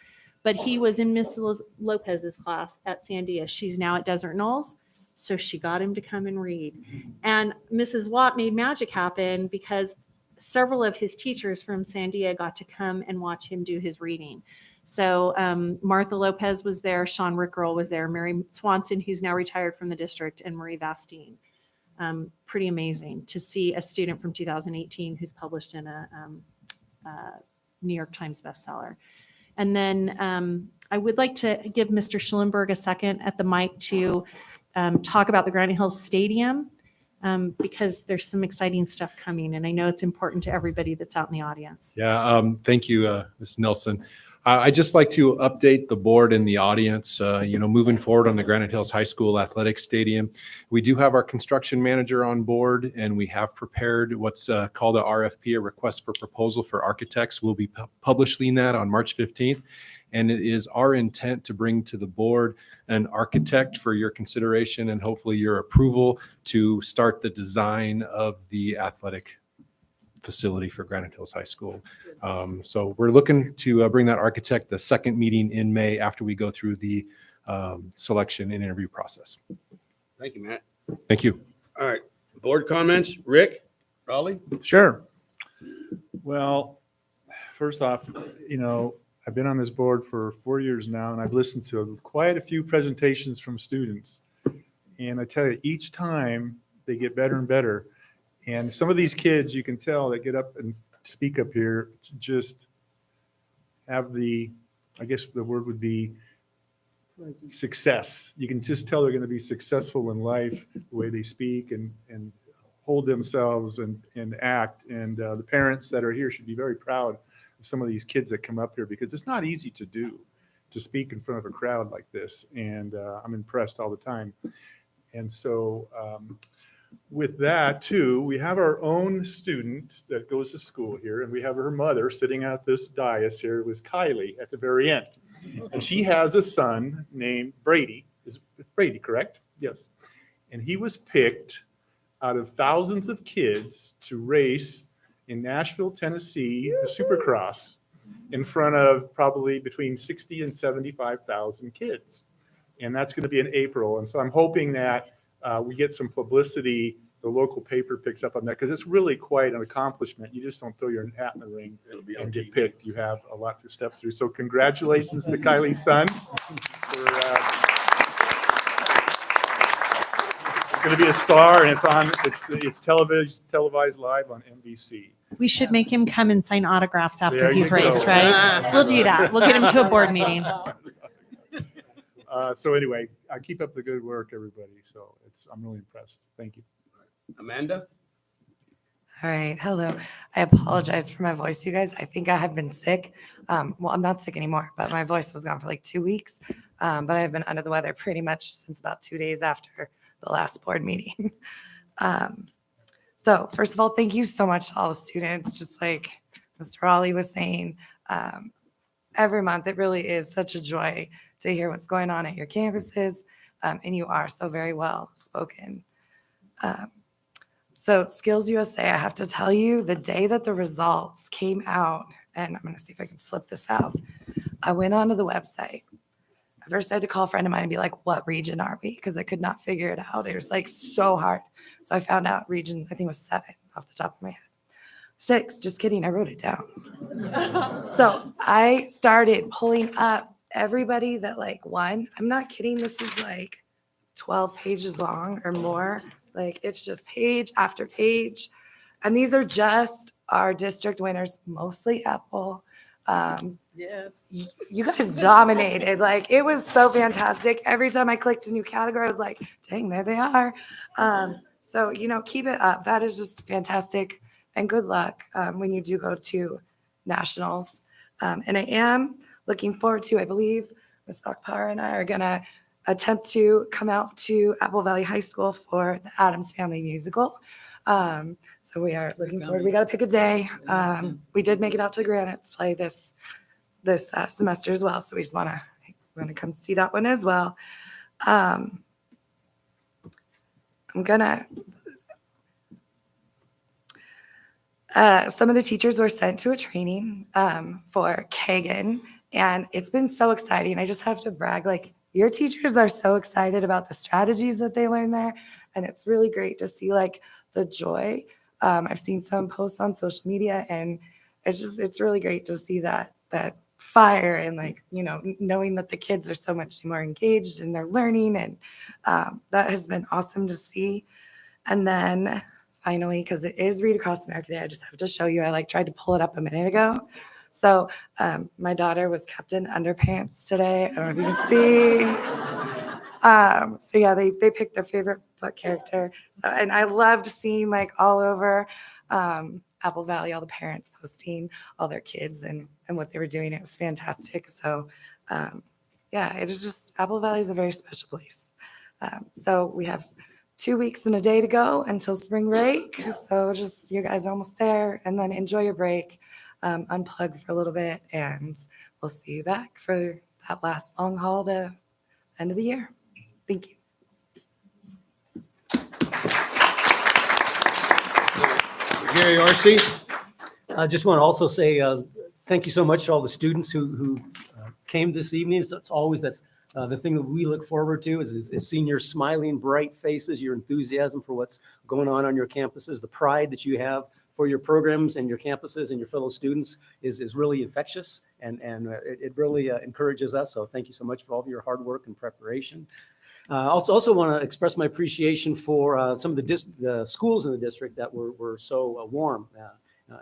but he was in Mrs. Lopez's class at Sandia. She's now at Desert Knolls, so she got him to come and read. And Mrs. Watt made magic happen because several of his teachers from Sandia got to come and watch him do his reading. So Martha Lopez was there, Sean Rickrell was there, Mary Swanson, who's now retired from the district, and Marie Vastine. Pretty amazing to see a student from 2018 who's published in a New York Times bestseller. And then I would like to give Mr. Schellenberg a second at the mic to talk about the Granite Hills Stadium because there's some exciting stuff coming, and I know it's important to everybody that's out in the audience. Yeah, thank you, Ms. Nelson. I'd just like to update the board and the audience, moving forward on the Granite Hills High School Athletic Stadium. We do have our construction manager on board, and we have prepared what's called a RFP, a request for proposal for architects. We'll be publishing that on March 15th. And it is our intent to bring to the board an architect for your consideration and hopefully your approval to start the design of the athletic facility for Granite Hills High School. So we're looking to bring that architect the second meeting in May after we go through the selection and interview process. Thank you, Matt. Thank you. All right, board comments. Rick, Raleigh? Sure. Well, first off, I've been on this board for 4 years now, and I've listened to quite a few presentations from students. And I tell you, each time they get better and better. And some of these kids, you can tell, that get up and speak up here, just have I guess the word would be success. You can just tell they're going to be successful in life, the way they speak and hold themselves and act. And the parents that are here should be very proud of some of these kids that come up here, because it's not easy to do, to speak in front of a crowd like this. And I'm impressed all the time. And so with that too, we have our own student that goes to school here, and we have her mother sitting at this dais here. It was Kylie at the very end. And she has a son named Brady. Is Brady correct? Yes. And he was picked out of thousands of kids to race in Nashville, Tennessee, the Supercross, in front of probably between 60 and 75,000 kids. And that's going to be in April. And so I'm hoping that we get some publicity, the local paper picks up on that, because it's really quite an accomplishment. You just don't throw your hat in the ring and get picked. You have a lot to step through. So congratulations to Kylie's son. It's going to be a star, and it's televised live on NBC. We should make him come and sign autographs after There he's you go. raced, right? We'll do that. We'll get him to a board meeting. So anyway, keep up the good work, everybody. So I'm really impressed. Thank you. Amanda? All right. Hello. I apologize for my voice, you guys. I think I have been sick. Well, I'm not sick anymore, but my voice was gone for like 2 weeks. But I've been under the weather pretty much since about 2 days after the last board meeting. So first of all, thank you so much to all the students. Just like Mr. Raleigh was saying, every month it really is such a joy to hear what's going on at your campuses. And you are so very well spoken. So Skills USA, I have to tell you, the day that the results came out, and I'm going to see if I can slip this out. I went onto the website. I first had to call a friend of mine and be like, what region are we? Because I could not figure it out. It was like so hard. So I found out region, I think it was 7 off the top of my head. 6, just kidding. I wrote it down. So I started pulling up everybody that like won. I'm not kidding. This is like 12 pages long or more. Like it's just page after page. And these are just our district winners, mostly Apple. Yes. You guys dominated. Like it was so fantastic. Every time I clicked a new category, I was like, dang, there they are. So, keep it up. That is just fantastic. And good luck when you do go to nationals. And I am looking forward to, I believe, Ms. Akpar and I are going to attempt to come out to Apple Valley High School for the Addams Family Musical. So we are looking forward. We got to pick a day. We did make it out to Granite's play this semester as well. So we just want to come see that one as well. I'm gonna. Some of the teachers were sent to a training for Kagan, and it's been so exciting. I just have to brag, like your teachers are so excited about the strategies that they learn there, and it's really great to see like the joy. I've seen some posts on social media, and it's really great to see that fire and like, knowing that the kids are so much more engaged in their learning. And that has been awesome to see. And then finally, because it is Read Across America Day, I just have to show you, I tried to pull it up a minute ago. So my daughter was Captain Underpants today. I don't know if you can see. So yeah, they picked their favorite book character. So, and I loved seeing all over Apple Valley, all the parents posting all their kids and what they were doing. It was fantastic. So yeah, it is just, Apple Valley is a very special place. So we have 2 weeks and a day to go until spring break. So just, you guys are almost there, and then enjoy your break, unplug for a little bit, and we'll see you back for that last long haul to end of the year. Thank you. Gary RC. I just want to also say thank you so much to all the students who came this evening. So it's always the thing that we look forward to is seeing your smiling, bright faces, your enthusiasm for what's going on your campuses, the pride that you have for your programs and your campuses and your fellow students is really infectious, and it really encourages us. So thank you so much for all of your hard work and preparation. Also want to express my appreciation for some of the schools in the district that were so warm.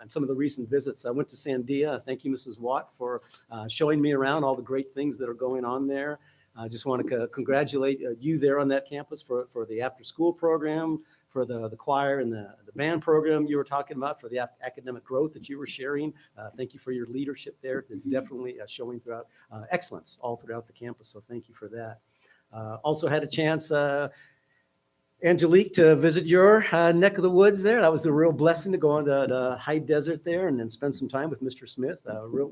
And some of the recent visits. I went to Sandia. Thank you, Mrs. Watt, for showing me around all the great things that are going on there. I just want to congratulate you there on that campus for the after-school program, for the choir and the band program you were talking about, for the academic growth that you were sharing. Thank you for your leadership there. It's definitely showing throughout excellence all throughout the campus. So thank you for that. Also had a chance, Angelique, to visit your neck of the woods there. That was a real blessing to go on the high desert there and then spend some time with Mr. Smith.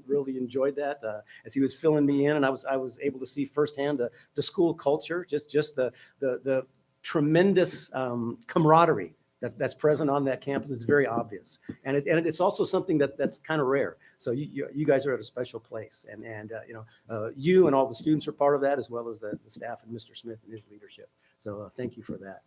Really enjoyed that as he was filling me in, and I was able to see firsthand the school culture, just the tremendous camaraderie that's present on that campus. It's very obvious, and it's also something that's kind of rare. So you guys are at a special place, and you and all the students are part of that, as well as the staff and Mr. Smith and his leadership. So thank you for that.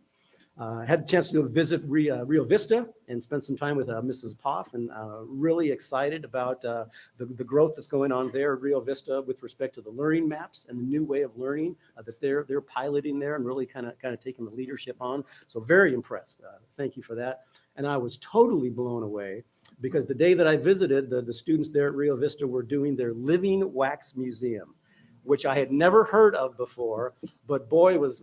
Had a chance to go visit Rio Vista and spend some time with Mrs. Poff, and really excited about the growth that's going on there at Rio Vista with respect to the learning maps and the new way of learning that they're piloting there and really kind of taking the leadership on. So very impressed. Thank you for that. And I was totally blown away because the day that I visited, the students there at Rio Vista were doing their living wax museum, which I had never heard of before, but boy, was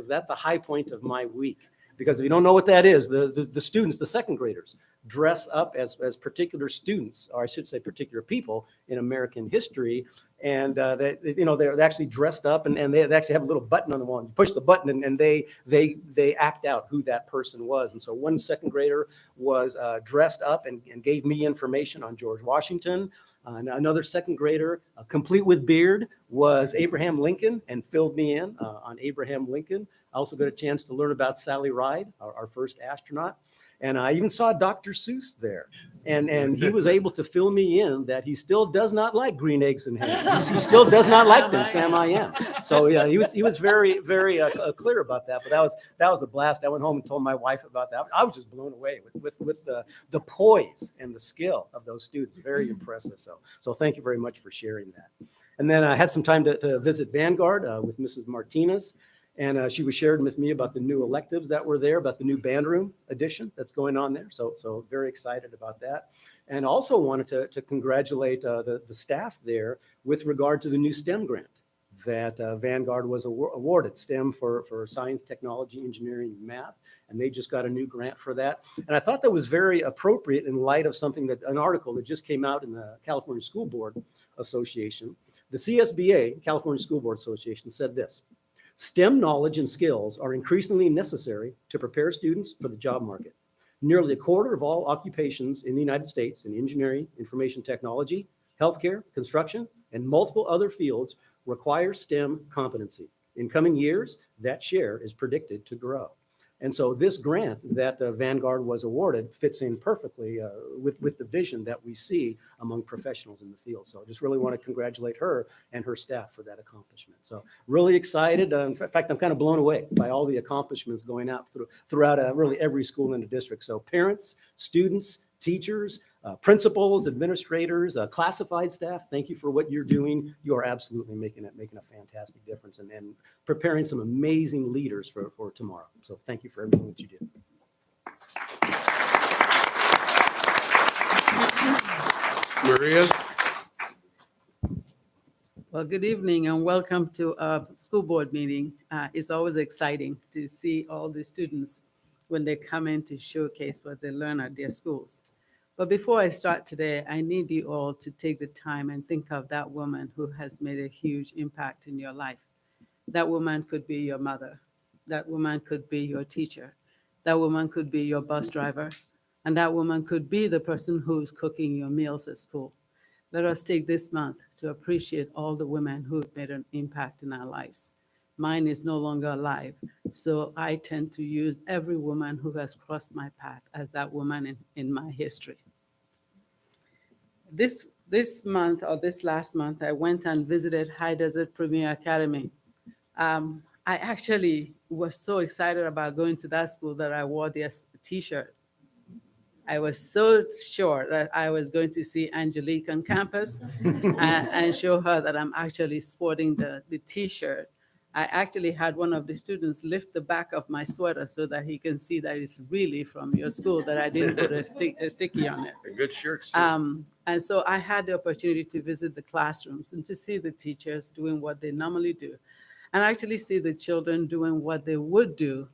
that the high point of my week. Because if you don't know what that is, the students, the second graders, dress up as particular students, or I should say particular people in American history. And they're actually dressed up, and they actually have a little button on the wall. You push the button, and they act out who that person was. And so one second grader was dressed up and gave me information on George Washington. Another second grader, complete with beard, was Abraham Lincoln and filled me in on Abraham Lincoln. I also got a chance to learn about Sally Ride, our first astronaut. And I even saw Dr. Seuss there. And he was able to fill me in that he still does not like green eggs and ham. He still does not like them, Sam I am. So yeah, he was very, very clear about that. But that was a blast. I went home and told my wife about that. I was just blown away with the poise and the skill of those students. Very impressive. So thank you very much for sharing that. And then I had some time to visit Vanguard with Mrs. Martinez. And she was sharing with me about the new electives that were there, about the new band room addition that's going on there. So very excited about that. And also wanted to congratulate the staff there with regard to the new STEM grant that Vanguard was awarded, STEM for science, technology, engineering, and math. And they just got a new grant for that. And I thought that was very appropriate in light of an article that just came out in the California School Board Association. The CSBA, California School Board Association, said this: STEM knowledge and skills are increasingly necessary to prepare students for the job market. Nearly a quarter of all occupations in the United States in engineering, information technology, healthcare, construction, and multiple other fields require STEM competency. In coming years, that share is predicted to grow. And so this grant that Vanguard was awarded fits in perfectly with the vision that we see among professionals in the field. So I just really want to congratulate her and her staff for that accomplishment. So really excited. In fact, I'm kind of blown away by all the accomplishments going out throughout really every school in the district. So parents, students, teachers, principals, administrators, classified staff, thank you for what you're doing. You are absolutely making a fantastic difference and preparing some amazing leaders for tomorrow. So thank you for everything that you do. Maria? Well, good evening and welcome to a school board meeting. It's always exciting to see all the students when they come in to showcase what they learn at their schools. But before I start today, I need you all to take the time and think of that woman who has made a huge impact in your life. That woman could be your mother. That woman could be your teacher. That woman could be your bus driver. And that woman could be the person who's cooking your meals at school. Let us take this month to appreciate all the women who have made an impact in our lives. Mine is no longer alive, so I tend to use every woman who has crossed my path as that woman in my history. This month, or this last month, I went and visited High Desert Premier Academy. I actually was so excited about going to that school that I wore their t-shirt. I was so sure that I was going to see Angelique on campus and show her that I'm actually sporting the t-shirt. I actually had one of the students lift the back of my sweater so that he can see that it's really from your school, that I didn't put a sticky on it. Good shirts. And so I had the opportunity to visit the classrooms and to see the teachers doing what they normally do, and actually see the children doing what they would do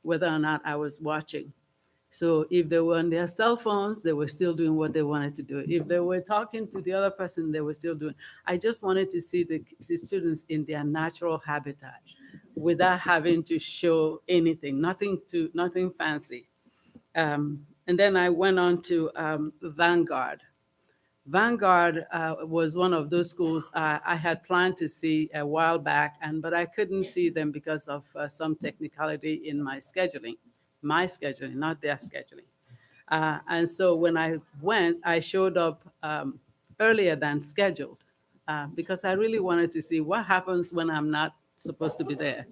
whether or not I was watching. So if they were on their cell phones, they were still doing what they wanted to do. If they were talking to the other person, they were still doing. I just wanted to see the students in their natural habitat without having to show anything, nothing fancy. And then I went on to Vanguard. Vanguard was one of those schools I had planned to see a while back, but I couldn't see them because of some technicality in my scheduling, not their scheduling. And so when I went, I showed up earlier than scheduled because I really wanted to see what happens when I'm not supposed to be there.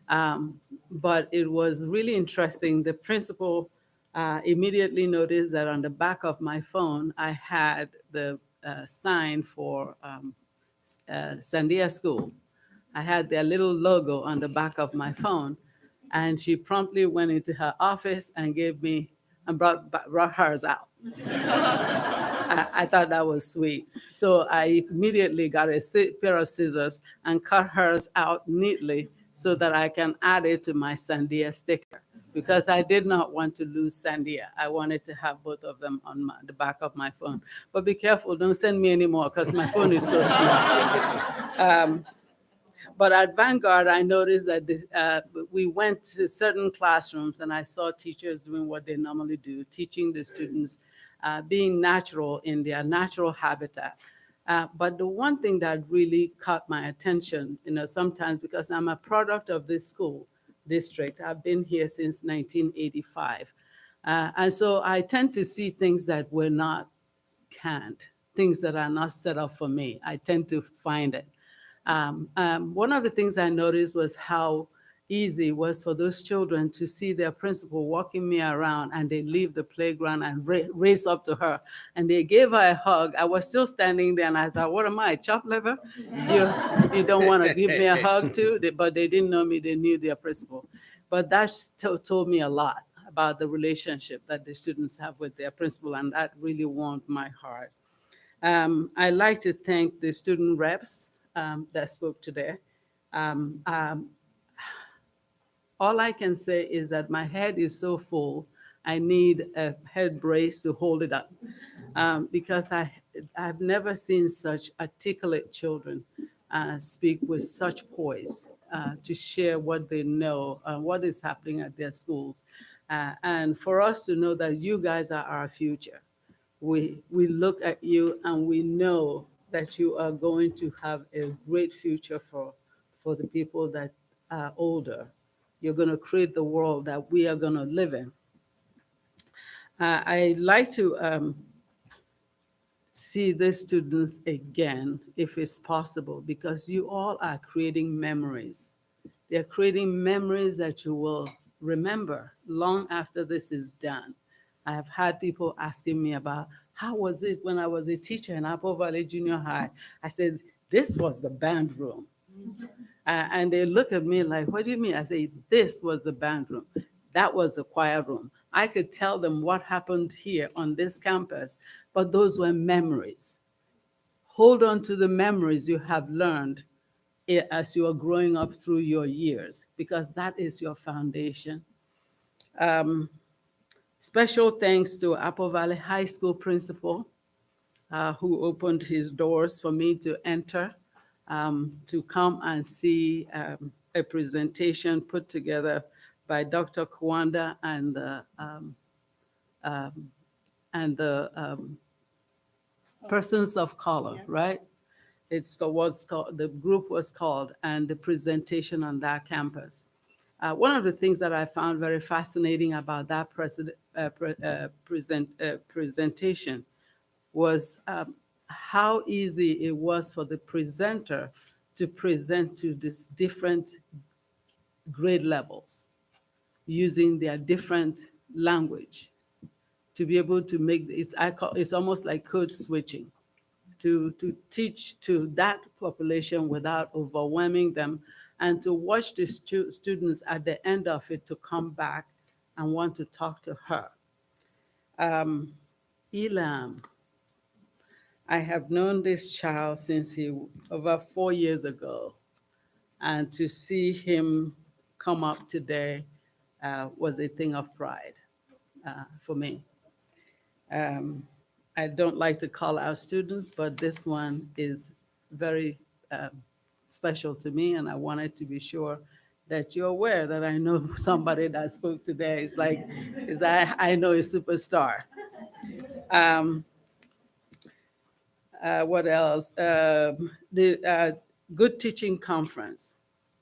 But it was really interesting. The principal immediately noticed that on the back of my phone, I had the sign for Sandia School. I had their little logo on the back of my phone. And she promptly went into her office and gave me, and brought hers out. I thought that was sweet. So I immediately got a pair of scissors and cut hers out neatly so that I can add it to my Sandia sticker, because I did not want to lose Sandia. I wanted to have both of them on the back of my phone. But be careful, don't send me any more, because my phone is so small. But at Vanguard, I noticed that we went to certain classrooms and I saw teachers doing what they normally do, teaching the students, being natural in their natural habitat. But the one thing that really caught my attention, sometimes because I'm a product of this school district, I've been here since 1985. And so I tend to see things that were not canned, things that are not set up for me. I tend to find it. One of the things I noticed was how easy it was for those children to see their principal walking me around, and they leave the playground and race up to her, and they gave her a hug. I was still standing there, and I thought, what am I, chop liver? You don't want to give me a hug too? But they didn't know me, they knew their principal. But that told me a lot about the relationship that the students have with their principal, and that really warmed my heart. I'd like to thank the student reps that spoke today. All I can say is that my head is so full, I need a head brace to hold it up, because I've never seen such articulate children speak with such poise to share what they know, what is happening at their schools. And for us to know that you guys are our future. We look at you and we know that you are going to have a great future for the people that are older. You're going to create the world that we are going to live in. I'd like to see the students again, if it's possible, because you all are creating memories. They're creating memories that you will remember long after this is done. I have had people asking me about how was it when I was a teacher in Apple Valley Junior High. I said, this was the band room. And they look at me like, what do you mean? I say, this was the band room. That was the choir room. I could tell them what happened here on this campus, but those were memories. Hold on to the memories you have learned as you are growing up through your years, because that is your foundation. Special thanks to Apple Valley High School principal, who opened his doors for me to enter, to come and see a presentation put together by Dr. Kwanda and the persons of color, right? The group was called, and the presentation on that campus. One of the things that I found very fascinating about that presentation was how easy it was for the presenter to present to these different grade levels using their different language to be able to make it. It's almost like code switching to teach to that population without overwhelming them, and to watch the students at the end of it to come back and want to talk to her. Elam, I have known this child since over 4 years ago, and to see him come up today was a thing of pride for me. I don't like to call out students, but this one is very special to me, and I wanted to be sure that you're aware that I know somebody that spoke today is I know a superstar. What else? The Good Teaching Conference.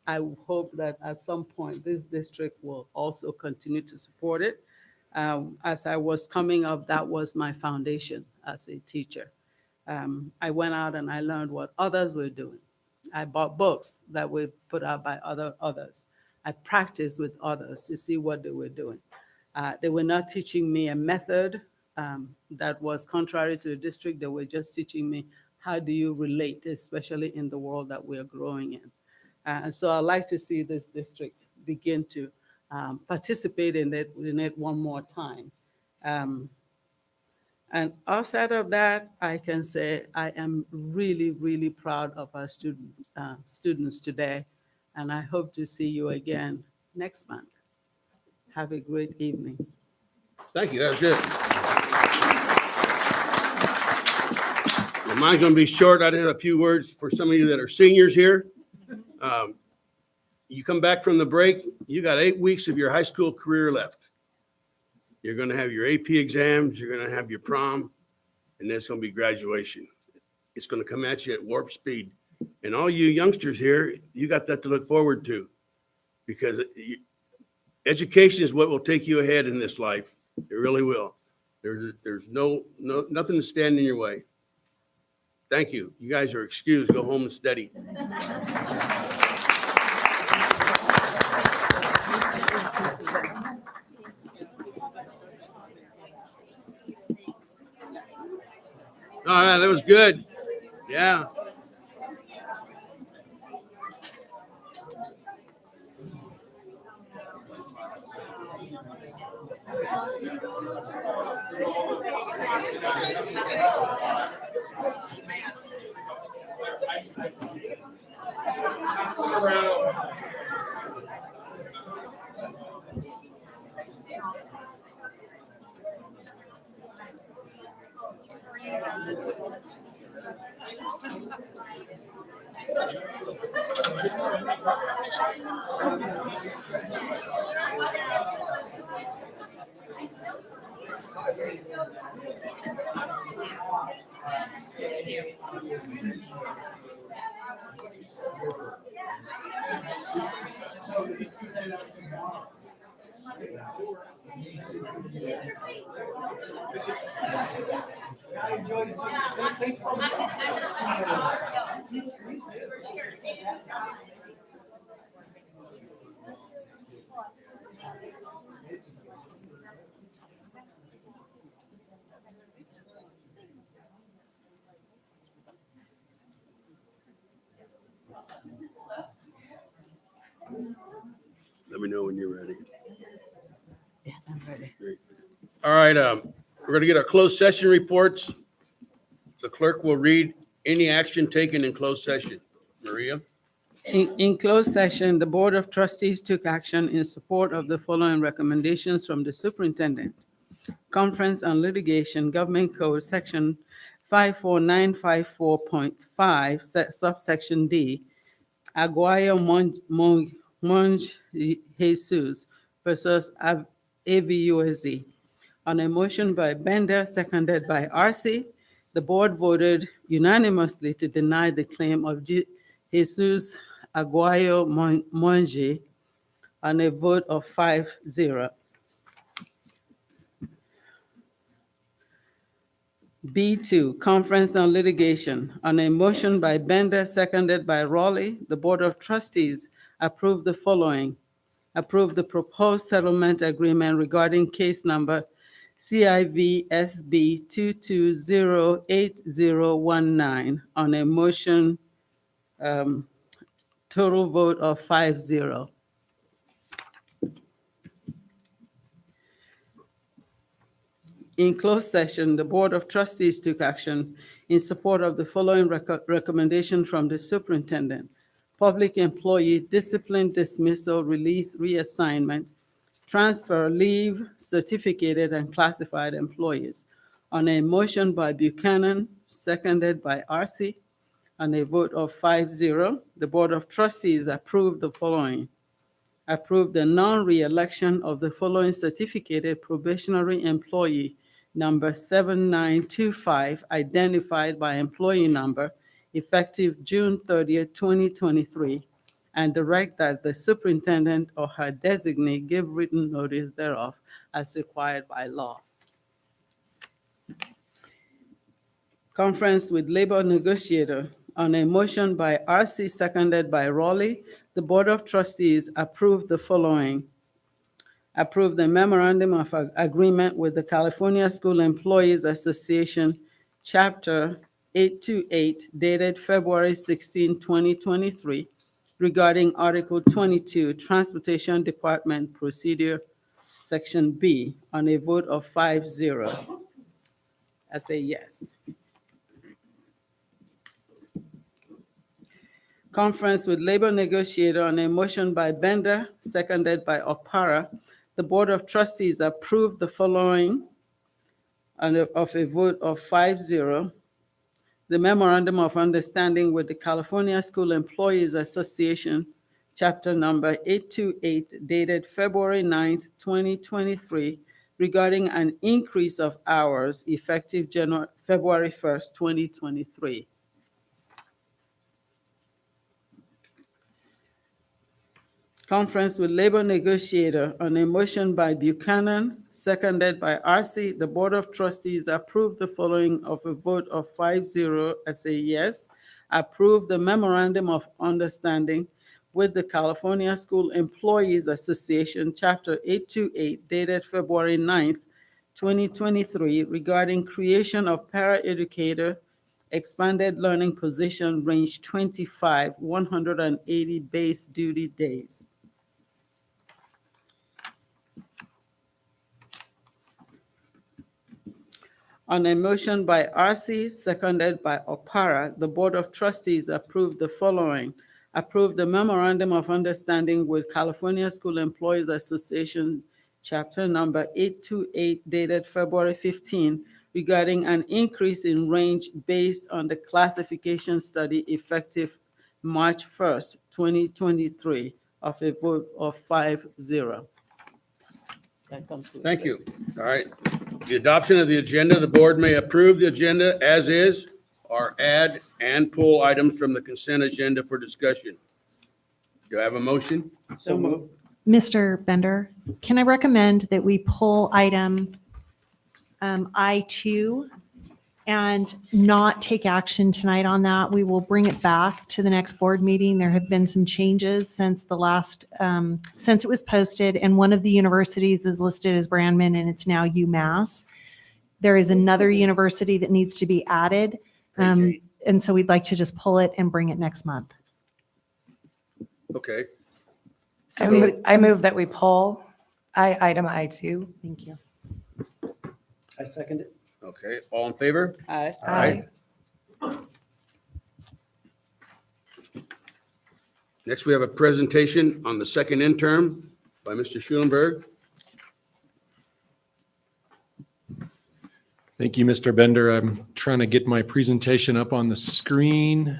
I hope that at some point this district will also continue to support it. As I was coming up, that was my foundation as a teacher. I went out and I learned what others were doing. I bought books that were put out by others. I practiced with others to see what they were doing. They were not teaching me a method that was contrary to the district. They were just teaching me how do you relate, especially in the world that we're growing in. And so I'd like to see this district begin to participate in it one more time. And outside of that, I can say I am really, really proud of our students today, and I hope to see you again next month. Have a great evening. Thank you, that was good. Well, mine's gonna be short. I did a few words for some of you that are seniors here. You come back from the break, you got 8 weeks of your high school career left. You're gonna have your AP exams, you're gonna have your prom, and then it's gonna be graduation. It's gonna come at you at warp speed. And all you youngsters here, you got that to look forward to, because education is what will take you ahead in this life. It really will. There's nothing to stand in your way. Thank you. You guys are excused. Go home and study. All right, that was good. Yeah. Let me know when you're ready. Yeah, I'm ready. Great. All right, we're going to get our closed session reports. The clerk will read any action taken in closed session. Maria? In closed session, the Board of Trustees took action in support of the following recommendations from the superintendent. Conference on Litigation, Government Code, Section 54954.5, subsection D, Aguayo Monge Jesus versus AVUSD. On a motion by Bender, seconded by RC, the board voted unanimously to deny the claim of Jesus Aguayo Monge on a vote of 5-0. B2, Conference on Litigation. On a motion by Bender, seconded by Raleigh, the Board of Trustees approved the following. Approved the proposed settlement agreement regarding case number CIVSB 2208019 on a motion, total vote of 5-0. In closed session, the Board of Trustees took action in support of the following recommendation from the superintendent. Public employee discipline, dismissal, release, reassignment, transfer, leave, certificated and classified employees. On a motion by Buchanan, seconded by RC, on a vote of 5-0, the Board of Trustees approved the following. Approved the non-reelection of the following certificated probationary employee, number 7925, identified by employee number, effective June 30th, 2023, and direct that the superintendent or her designee give written notice thereof as required by law. Conference with labor negotiator. On a motion by RC, seconded by Raleigh, the Board of Trustees approved the following. Approved the memorandum of agreement with the California School Employees Association, Chapter 828, dated February 16, 2023, regarding Article 22, Transportation Department Procedure, Section B, on a vote of 5-0. I say yes. Conference with labor negotiator. On a motion by Bender, seconded by Okpara, the Board of Trustees approved the following of a vote of 5-0. The memorandum of understanding with the California School Employees Association, chapter number 828, dated February 9th, 2023, regarding an increase of hours effective February 1st, 2023. Conference with labor negotiator. On a motion by Buchanan, seconded by RC, the Board of Trustees approved the following of a vote of 5-0 as a yes. Approved the memorandum of understanding with the California School Employees Association, Chapter 828, dated February 9th, 2023, regarding creation of paraeducator expanded learning position, range 25, 180 base duty days. On a motion by RC, seconded by Okpara, the Board of Trustees approved the following. Approved the memorandum of understanding with California School Employees Association, chapter number 828, dated February 15, regarding an increase in range based on the classification study effective March 1st, 2023, of a vote of 5-0. Thank you. All right. The adoption of the agenda, the board may approve the agenda as is or add and pull items from the consent agenda for discussion. Do I have a motion? So moved. Mr. Bender, can I recommend that we pull item I2 and not take action tonight on that? We will bring it back to the next board meeting. There have been some changes since the last, since it was posted, and one of the universities is listed as Brandman and it's now UMass. There is another university that needs to be added. And so we'd like to just pull it and bring it next month. Okay. I move that we poll item I2. Thank you. I second it. Okay, all in favor? Aye. Aye. Next, we have a presentation on the second interim by Mr. Schulenberg. Thank you, Mr. Bender. I'm trying to get my presentation up on the screen.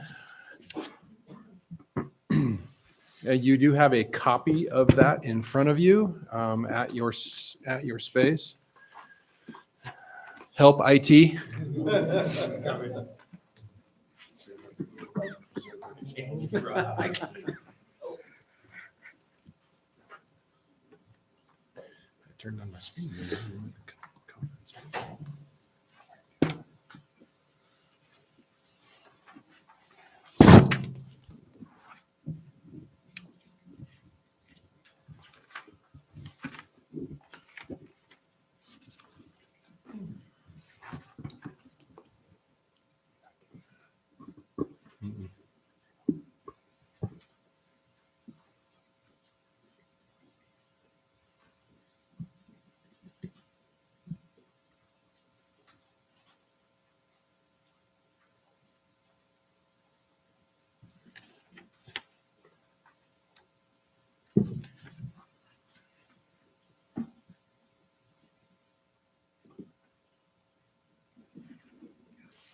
You do have a copy of that in front of you at your space. Help IT. I turned on my screen.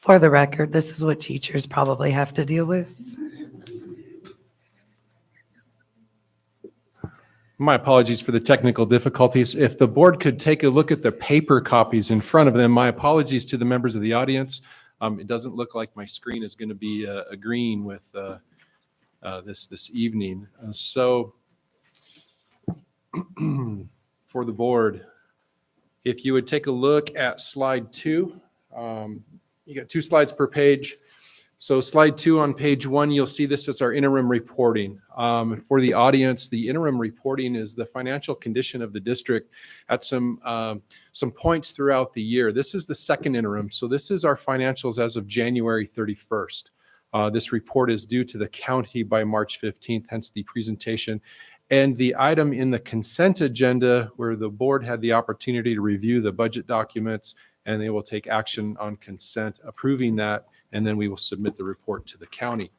For the record, this is what teachers probably have to deal with. My apologies for the technical difficulties. If the board could take a look at the paper copies in front of them, my apologies to the members of the audience. It doesn't look like my screen is going to be agreeing with this evening. So for the board, if you would take a look at slide 2, you got 2 slides per page. So slide 2 on page 1, you'll see this is our interim reporting. For the audience, the interim reporting is the financial condition of the district at some points throughout the year. This is the second interim. So this is our financials as of January 31st. This report is due to the county by March 15th, hence the presentation. And the item in the consent agenda where the board had the opportunity to review the budget documents, and they will take action on consent approving that, and then we will submit the report to the county.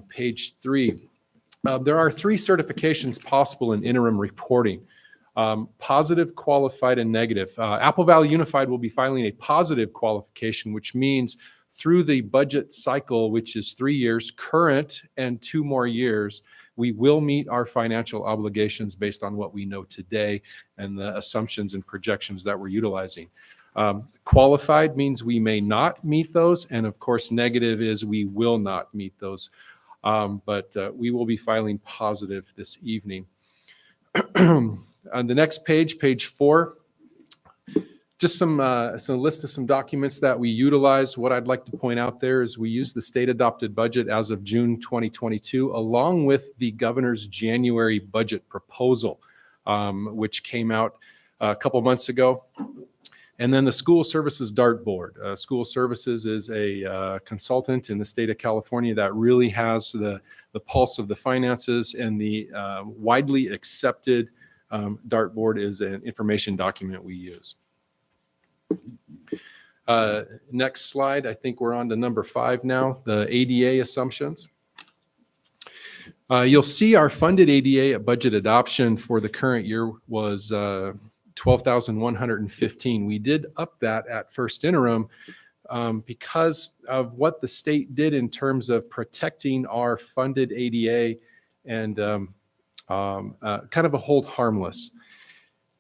Page 3. There are 3 certifications possible in interim reporting. Positive, qualified, and negative. Apple Valley Unified will be filing a positive qualification, which means through the budget cycle, which is 3 years, current and 2 more years, we will meet our financial obligations based on what we know today and the assumptions and projections that we're utilizing. Qualified means we may not meet those, and of course, negative is we will not meet those. But we will be filing positive this evening. On the next page, page 4, just some list of some documents that we utilize. What I'd like to point out there is we use the state adopted budget as of June 2022, along with the governor's January budget proposal, which came out a couple months ago. And then the School Services Dartboard. School Services is a consultant in the state of California that really has the pulse of the finances, and the widely accepted Dartboard is an information document we use. Next slide, I think we're on to number 5 now, the ADA assumptions. You'll see our funded ADA at budget adoption for the current year was 12,115. We did up that at first interim because of what the state did in terms of protecting our funded ADA and kind of a hold harmless.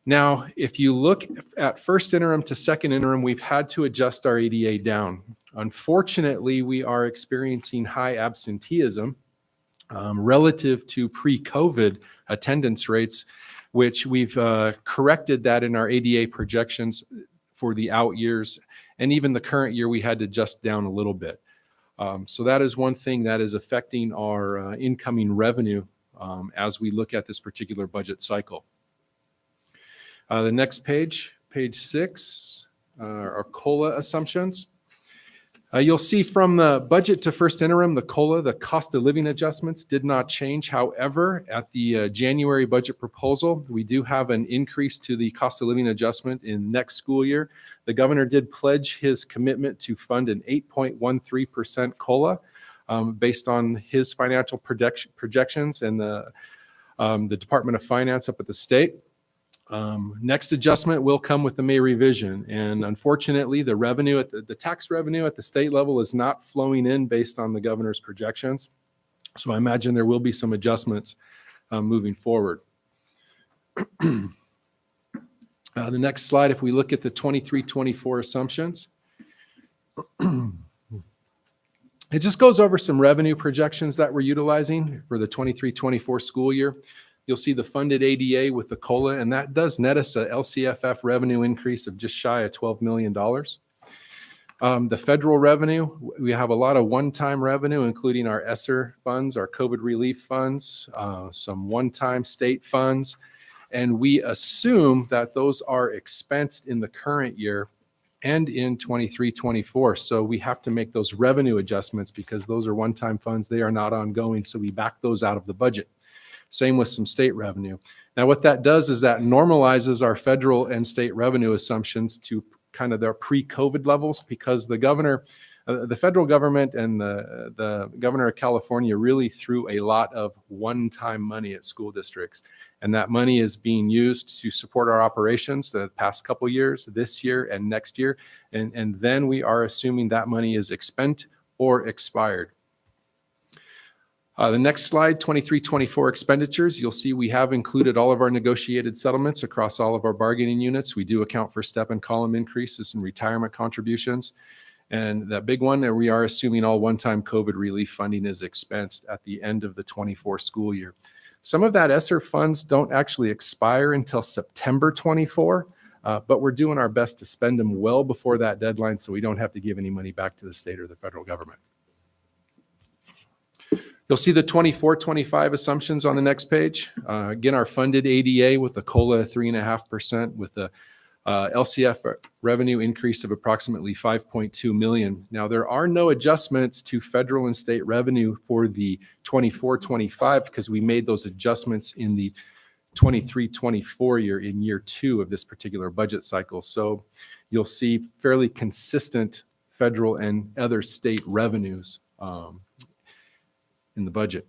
Now, if you look at first interim to second interim, we've had to adjust our ADA down. Unfortunately, we are experiencing high absenteeism relative to pre-COVID attendance rates, which we've corrected that in our ADA projections for the out years. And even the current year, we had to adjust down a little bit. So that is one thing that is affecting our incoming revenue as we look at this particular budget cycle. The next page, page 6, our COLA assumptions. You'll see from the budget to first interim, the COLA, the cost of living adjustments did not change. However, at the January budget proposal, we do have an increase to the cost of living adjustment in next school year. The governor did pledge his commitment to fund an 8.13% COLA based on his financial projections and the Department of Finance up at the state. Next adjustment will come with the May revision, and unfortunately the revenue at the tax revenue at the state level is not flowing in based on the governor's projections, so I imagine there will be some adjustments moving forward. The next slide, if we look at the 23-24 assumptions, it just goes over some revenue projections that we're utilizing for the 23-24 school year. You'll see the funded ADA with the COLA, and that does net us a LCFF revenue increase of just shy of $12 million. The federal revenue, we have a lot of one-time revenue, including our ESSER funds, our COVID relief funds, some one-time state funds, and we assume that those are expensed in the current year and in 23-24. So we have to make those revenue adjustments because those are one-time funds. They are not ongoing, so we back those out of the budget. Same with some state revenue. Now, what that does is that normalizes our federal and state revenue assumptions to kind of their pre-COVID levels, because the governor, the federal government and the governor of California really threw a lot of one-time money at school districts. And that money is being used to support our operations the past couple years, this year and next year. And then we are assuming that money is expended or expired. The next slide, 23-24 expenditures. You'll see we have included all of our negotiated settlements across all of our bargaining units. We do account for step and column increases and retirement contributions. And that big one, we are assuming all one-time COVID relief funding is expensed at the end of the 24 school year. Some of that ESSER funds don't actually expire until September 24, but we're doing our best to spend them well before that deadline so we don't have to give any money back to the state or the federal government. You'll see the 24-25 assumptions on the next page. Again, our funded ADA with the COLA 3.5%, with the LCF revenue increase of approximately $5.2 million. Now, there are no adjustments to federal and state revenue for the 24-25 because we made those adjustments in the 23-24 year, in year 2 of this particular budget cycle. So you'll see fairly consistent federal and other state revenues in the budget.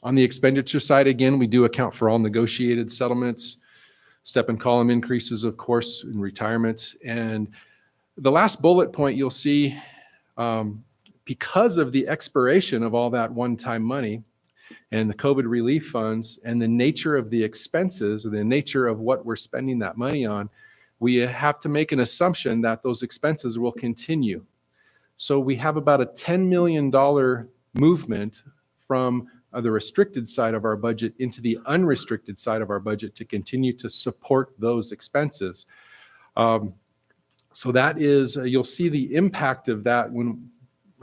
On the expenditure side, again, we do account for all negotiated settlements, step and column increases, of course, in retirements. And the last bullet point you'll see, because of the expiration of all that one-time money and the COVID relief funds and the nature of the expenses or the nature of what we're spending that money on, we have to make an assumption that those expenses will continue. So we have about a $10 million movement from the restricted side of our budget into the unrestricted side of our budget to continue to support those expenses. So that is, you'll see the impact of that when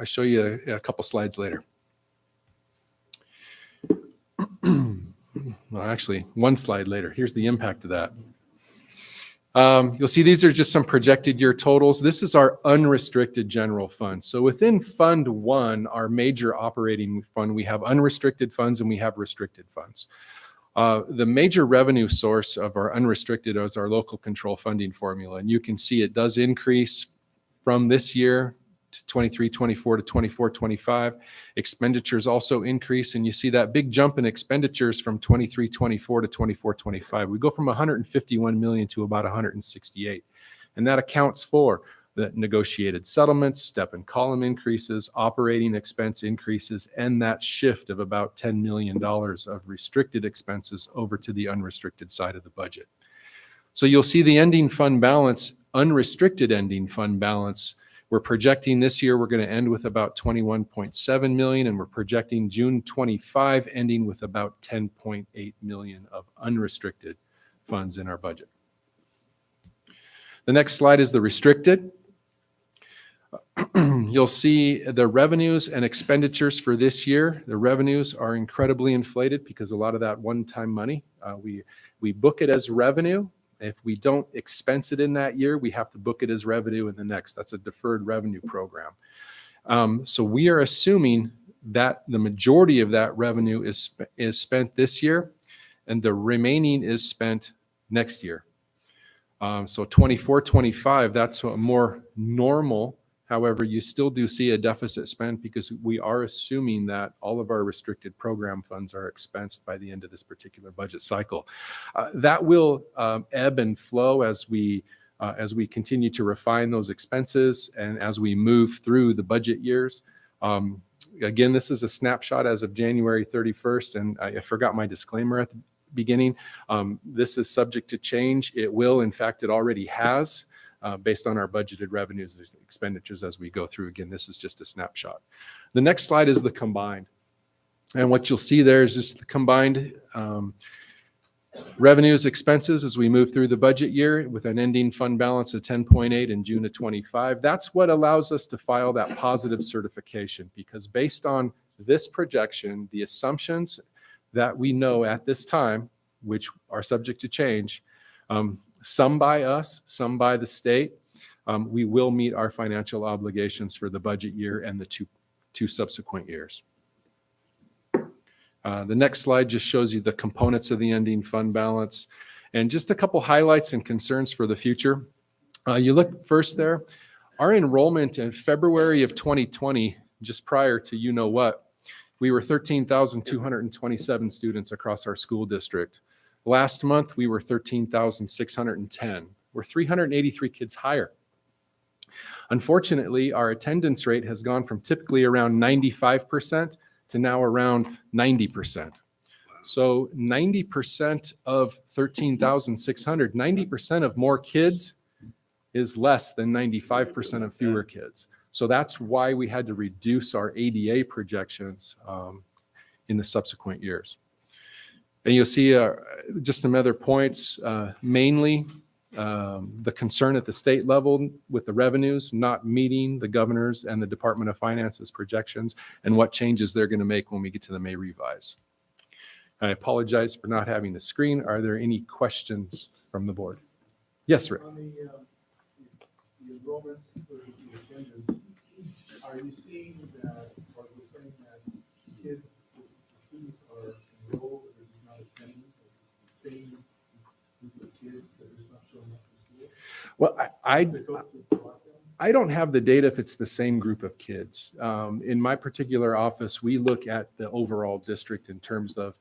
I show you a couple slides later. Well, actually, one slide later. Here's the impact of that. You'll see these are just some projected year totals. This is our unrestricted general fund. So within Fund 1, our major operating fund, we have unrestricted funds and we have restricted funds. The major revenue source of our unrestricted is our local control funding formula. And you can see it does increase from this year to 23-24 to 24-25. Expenditures also increase, and you see that big jump in expenditures from 23-24 to 24-25. We go from 151 million to about 168, and that accounts for the negotiated settlements, step and column increases, operating expense increases, and that shift of about $10 million of restricted expenses over to the unrestricted side of the budget. So you'll see the ending fund balance, unrestricted ending fund balance. We're projecting this year we're going to end with about 21.7 million, and we're projecting June 25 ending with about 10.8 million of unrestricted funds in our budget. The next slide is the restricted. You'll see the revenues and expenditures for this year. The revenues are incredibly inflated because a lot of that one-time money, we book it as revenue, If we don't expense it in that year, we have to book it as revenue in the next. That's a deferred revenue program. So we are assuming that the majority of that revenue is spent this year, and the remaining is spent next year. So 24, 25, that's a more normal. However, you still do see a deficit spend because we are assuming that all of our restricted program funds are expensed by the end of this particular budget cycle. That will ebb and flow as we continue to refine those expenses and as we move through the budget years. Again, this is a snapshot as of January 31st, and I forgot my disclaimer at the beginning. This is subject to change. It will, in fact, it already has, based on our budgeted revenues and expenditures as we go through. Again, this is just a snapshot. The next slide is the combined. And what you'll see there is just the combined revenues, expenses as we move through the budget year with an ending fund balance of 10.8 in June of 25. That's what allows us to file that positive certification, because based on this projection, the assumptions that we know at this time, which are subject to change, some by us, some by the state, we will meet our financial obligations for the budget year and the two subsequent years. The next slide just shows you the components of the ending fund balance and just a couple highlights and concerns for the future. You look first there, our enrollment in February of 2020, just prior to you know what, we were 13,227 students across our school district. Last month, we were 13,610. We're 383 kids higher. Unfortunately, our attendance rate has gone from typically around 95% to now around 90%. So 90% of 13,600, 90% of more kids is less than 95% of fewer kids. So that's why we had to reduce our ADA projections in the subsequent years. And you'll see just some other points, mainly the concern at the state level with the revenues not meeting the governor's and the Department of Finance's projections and what changes they're going to make when we get to the May revise. I apologize for not having the screen. Are there any questions from the board? Yes, Rick. On the enrollment for the attendance, are you seeing that, or we're saying that kids, students are enrolled, but they're just not attending, the same group of kids that are just not showing up for school? Well, I don't have the data if it's the same group of kids. In my particular office, we look at the overall district in terms of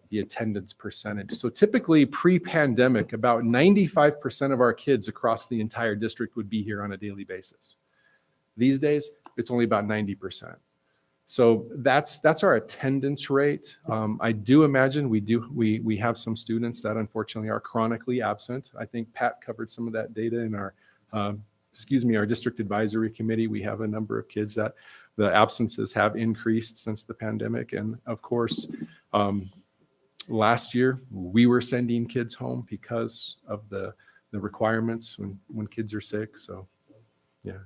the attendance percentage. So typically pre-pandemic, about 95% of our kids across the entire district would be here on a daily basis. These days, it's only about 90%. So that's our attendance rate. I do imagine we have some students that unfortunately are chronically absent. I think Pat covered some of that data in our our district advisory committee. We have a number of kids that the absences have increased since the pandemic. And of course, last year we were sending kids home because of the requirements when kids are sick. So yeah,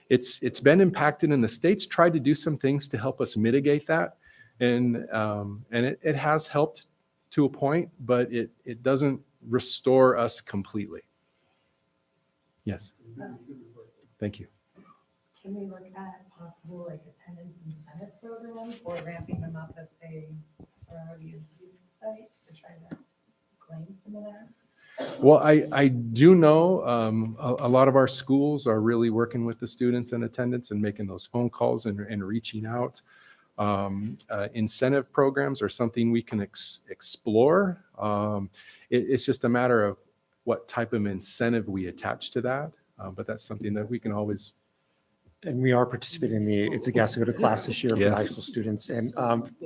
it's been impacted, and the state's tried to do some things to help us mitigate that. And it has helped to a point, but it doesn't restore us completely. Yes. Thank you. Can we look at possible attendance incentive programs or ramping them up if they are already in season sites to try to claim some of that? Well, I do know a lot of our schools are really working with the students in attendance and making those phone calls and reaching out. Incentive programs are something we can explore. It's just a matter of what type of incentive we attach to that. But that's something that we can always. And we are participating in it's a gas to go to class this year for high school students. And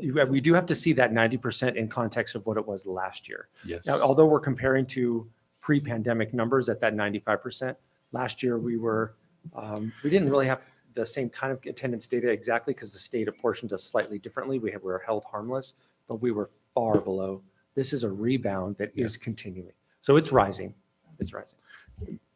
we do have to see that 90% in context of what it was last year. Yes. Now, although we're comparing to pre-pandemic numbers at that 95%, last year we didn't really have the same kind of attendance data exactly because the state apportioned us slightly differently. We were held harmless, but we were far below. This is a rebound that is continuing. So it's rising. It's rising.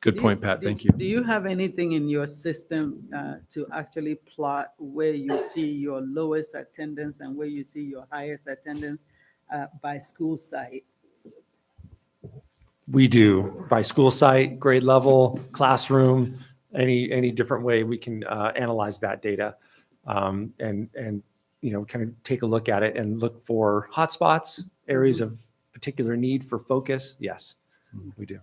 Good point, Pat. Thank you. Do you have anything in your system to actually plot where you see your lowest attendance and where you see your highest attendance by school site? we do by school site, grade level, classroom, any different way we can analyze that data, and kind of take a look at it and look for hotspots, areas of particular need for focus. Yes, we do.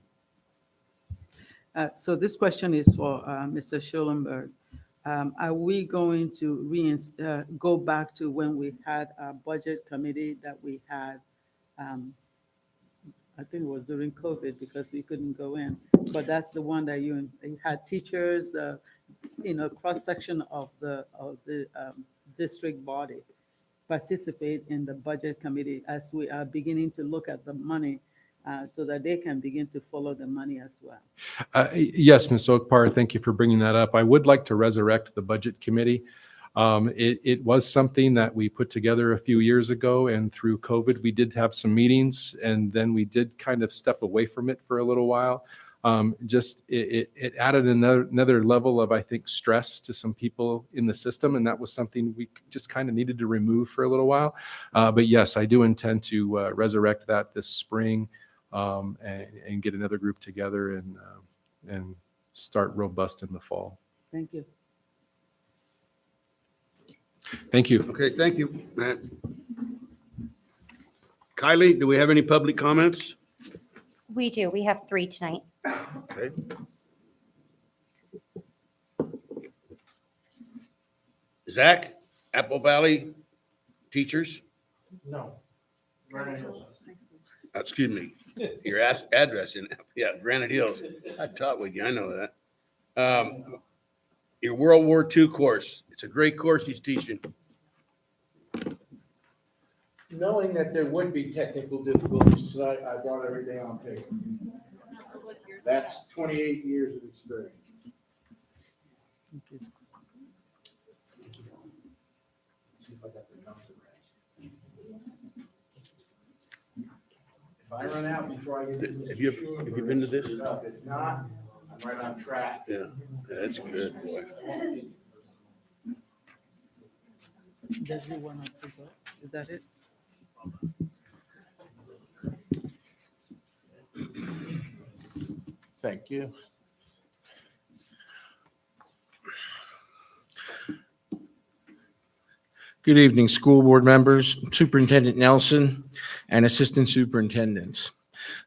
So this question is for Mr. Schulenberg. Are we going to go back to when we had a budget committee that we had? I think it was during COVID because we couldn't go in, but that's the one that you had teachers, cross section of the district body participate in the budget committee as we are beginning to look at the money. So that they can begin to follow the money as well. Yes, Ms. Okpar, thank you for bringing that up. I would like to resurrect the budget committee. It was something that we put together a few years ago, and through COVID, we did have some meetings, and then we did kind of step away from it for a little while. It added another level of, I think, stress to some people in the system, and that was something we just kind of needed to remove for a little while. But yes, I do intend to resurrect that this spring. And get another group together and start robust in the fall. Thank you. Thank you. Okay, thank you, Matt. Kylie, do we have any public comments? We do. We have 3 tonight. Okay. Zach, Apple Valley teachers? No. Excuse me, your address in, Granite Hills. I taught with you, I know that. Your World War II course, it's a great course he's teaching. Knowing that there would be technical difficulties tonight, I brought everything on paper. That's 28 years of experience. See if I got the numbers right. If I run out before I get to this. Have you been to this? If it's not, I'm right on track. Yeah, that's good, boy. Does he want us to go? Is that it? Thank you. Good evening, school board members, Superintendent Nelson, and assistant superintendents.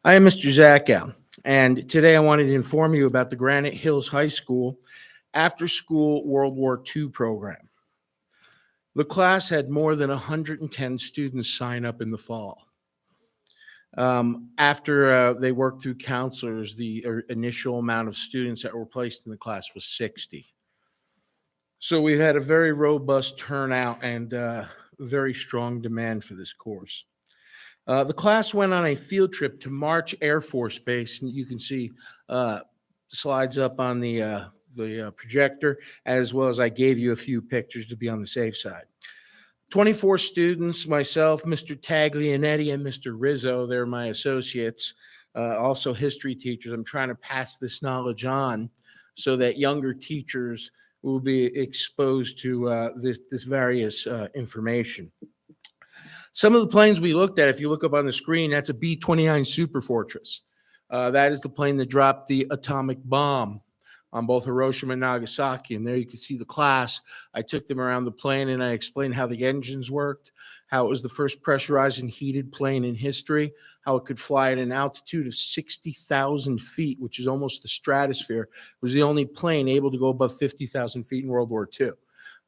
I am Mr. Zackow, and today I wanted to inform you about the Granite Hills High School after-school World War II program. The class had more than 110 students sign up in the fall. After they worked through counselors, the initial amount of students that were placed in the class was 60. So we had a very robust turnout and very strong demand for this course. The class went on a field trip to March Air Force Base, and you can see slides up on the projector, as well as I gave you a few pictures to be on the safe side. 24 students, myself, Mr. Taglianetti, and Mr. Rizzo, they're my associates, also history teachers. I'm trying to pass this knowledge on so that younger teachers will be exposed to this various information. Some of the planes we looked at, if you look up on the screen, that's a B-29 Superfortress. That is the plane that dropped the atomic bomb on both Hiroshima and Nagasaki. And there you can see the class. I took them around the plane and I explained how the engines worked, how it was the first pressurized and heated plane in history, how it could fly at an altitude of 60,000 feet, which is almost the stratosphere. It was the only plane able to go above 50,000 feet in World War II.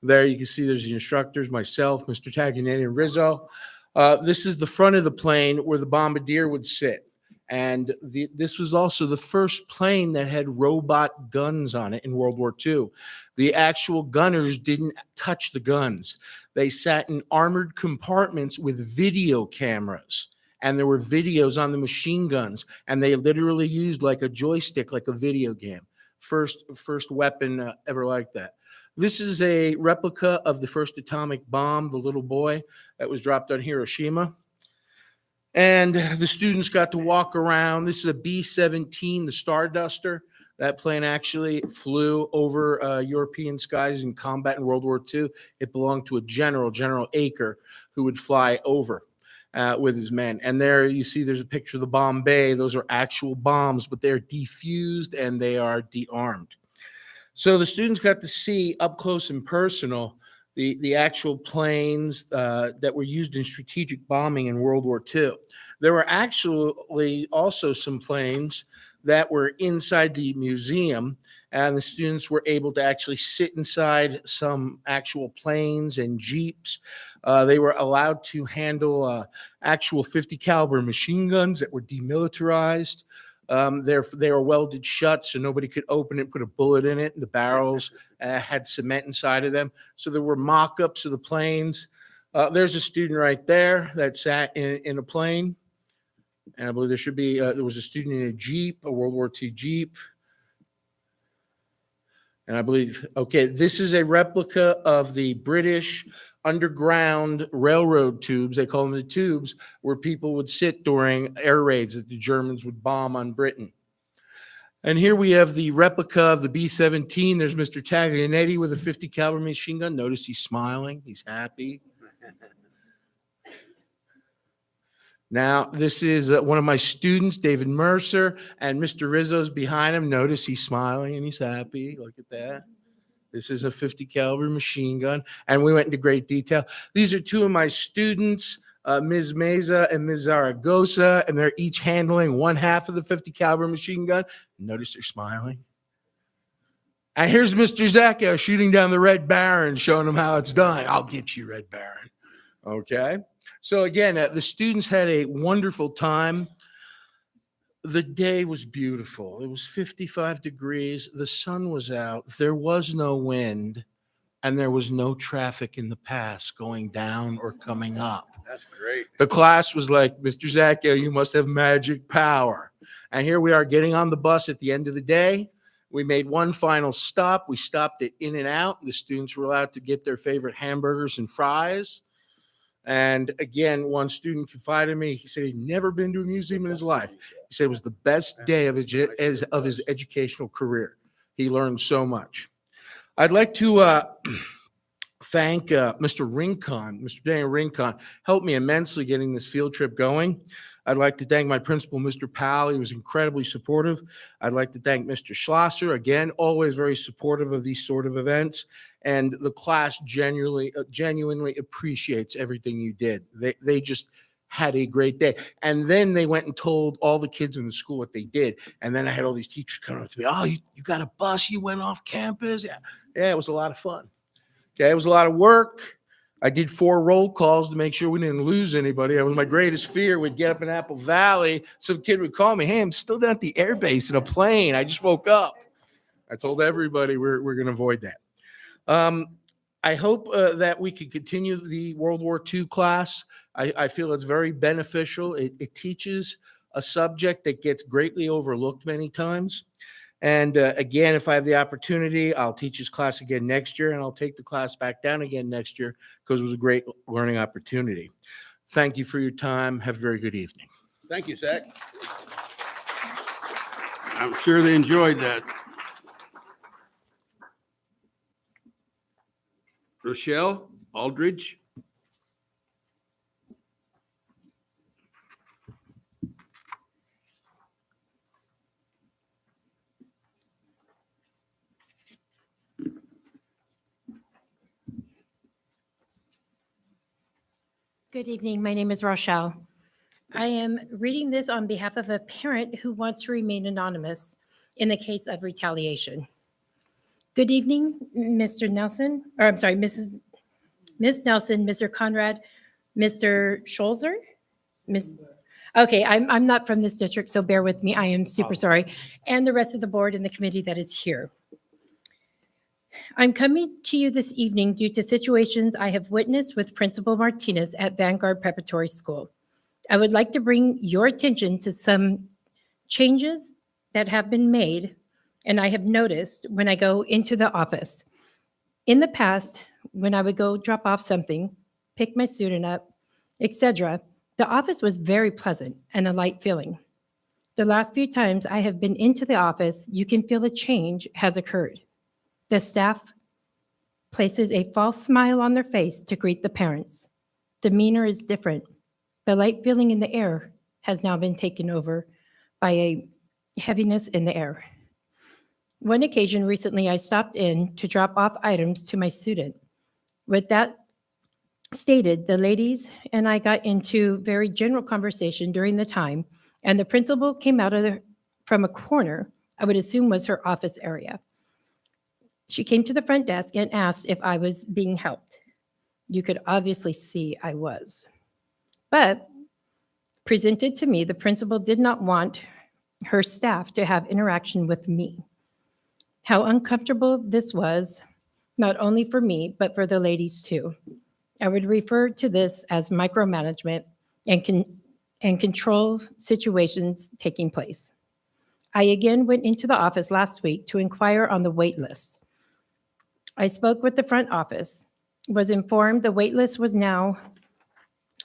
There you can see there's the instructors, myself, Mr. Taglianetti, and Rizzo. This is the front of the plane where the bombardier would sit. And this was also the first plane that had robot guns on it in World War II. The actual gunners didn't touch the guns. They sat in armored compartments with video cameras, and there were videos on the machine guns, and they literally used like a joystick, like a video game. First weapon ever like that. This is a replica of the first atomic bomb, the little boy that was dropped on Hiroshima. And the students got to walk around. This is a B-17, the Starduster. That plane actually flew over European skies in combat in World War II. It belonged to a general, General Aker, who would fly over. with his men. And there you see there's a picture of the bomb bay. Those are actual bombs, but they're defused and they are de-armed. So the students got to see up close and personal the actual planes that were used in strategic bombing in World War II. There were actually also some planes that were inside the museum, and the students were able to actually sit inside some actual planes and jeeps. They were allowed to handle actual 50 caliber machine guns that were demilitarized. They were welded shut so nobody could open it, put a bullet in it. The barrels had cement inside of them. So there were mock-ups of the planes. There's a student right there that sat in a plane. And I believe there was a student in a Jeep, a World War II Jeep. And I believe, okay, this is a replica of the British underground railroad tubes. They call them the tubes, where people would sit during air raids that the Germans would bomb on Britain. And here we have the replica of the B-17. There's Mr. Taglianetti with a 50 caliber machine gun. Notice he's smiling. He's happy. Now, this is one of my students, David Mercer, and Mr. Rizzo's behind him. Notice he's smiling and he's happy. Look at that. This is a 50 caliber machine gun, and we went into great detail. These are two of my students, Ms. Meza and Ms. Zaragoza, and they're each handling one half of the 50 caliber machine gun. Notice they're smiling. And here's Mr. Zacco shooting down the Red Baron, showing them how it's done. I'll get you, Red Baron. Okay. So again, the students had a wonderful time. The day was beautiful. It was 55 degrees. The sun was out. There was no wind, and there was no traffic in the pass going down or coming up. That's great. The class was like, Mr. Zacco, you must have magic power. And here we are getting on the bus at the end of the day. We made one final stop. We stopped at In-N-Out. The students were allowed to get their favorite hamburgers and fries. And again, one student confided in me. He said he'd never been to a museum in his life. He said it was the best day of his educational career. He learned so much. I'd like to thank Mr. Rincon. Mr. Daniel Rincon helped me immensely getting this field trip going. I'd like to thank my principal, Mr. Powell. He was incredibly supportive. I'd like to thank Mr. Schlosser, again, always very supportive of these sort of events. And the class genuinely appreciates everything you did. They just had a great day. And then they went and told all the kids in the school what they did. And then I had all these teachers coming up to me. Oh, you got a bus? You went off campus? Yeah, it was a lot of fun. Okay, it was a lot of work. I did 4 roll calls to make sure we didn't lose anybody. That was my greatest fear. We'd get up in Apple Valley. Some kid would call me, hey, I'm still down at the air base in a plane. I just woke up. I told everybody we're going to avoid that. I hope that we can continue the World War II class. I feel it's very beneficial. It teaches a subject that gets greatly overlooked many times. And again, if I have the opportunity, I'll teach this class again next year, and I'll take the class back down again next year because it was a great learning opportunity. Thank you for your time. Have a very good evening. Thank you, Zach. I'm sure they enjoyed that. Rochelle Aldridge. Good evening. My name is Rochelle. I am reading this on behalf of a parent who wants to remain anonymous in the case of retaliation. Good evening, Mr. Nelson, or I'm sorry, Ms. Nelson, Mr. Conrad, Mr. Scholzer, Okay, I'm not from this district, so bear with me. I am super sorry. And the rest of the board and the committee that is here. I'm coming to you this evening due to situations I have witnessed with Principal Martinez at Vanguard Preparatory School. I would like to bring your attention to some changes that have been made and I have noticed when I go into the office. In the past, when I would go drop off something, pick my student up, etc., the office was very pleasant and a light feeling. The last few times I have been into the office, you can feel a change has occurred. The staff places a false smile on their face to greet the parents. Demeanor is different. The light feeling in the air has now been taken over by a heaviness in the air. One occasion recently, I stopped in to drop off items to my student. With that stated, the ladies and I got into very general conversation during the time, and the principal came out from a corner, I would assume was her office area. She came to the front desk and asked if I was being helped. You could obviously see I was. But presented to me, the principal did not want her staff to have interaction with me. How uncomfortable this was, not only for me, but for the ladies too. I would refer to this as micromanagement and control situations taking place. I again went into the office last week to inquire on the wait list. I spoke with the front office, was informed the wait list was now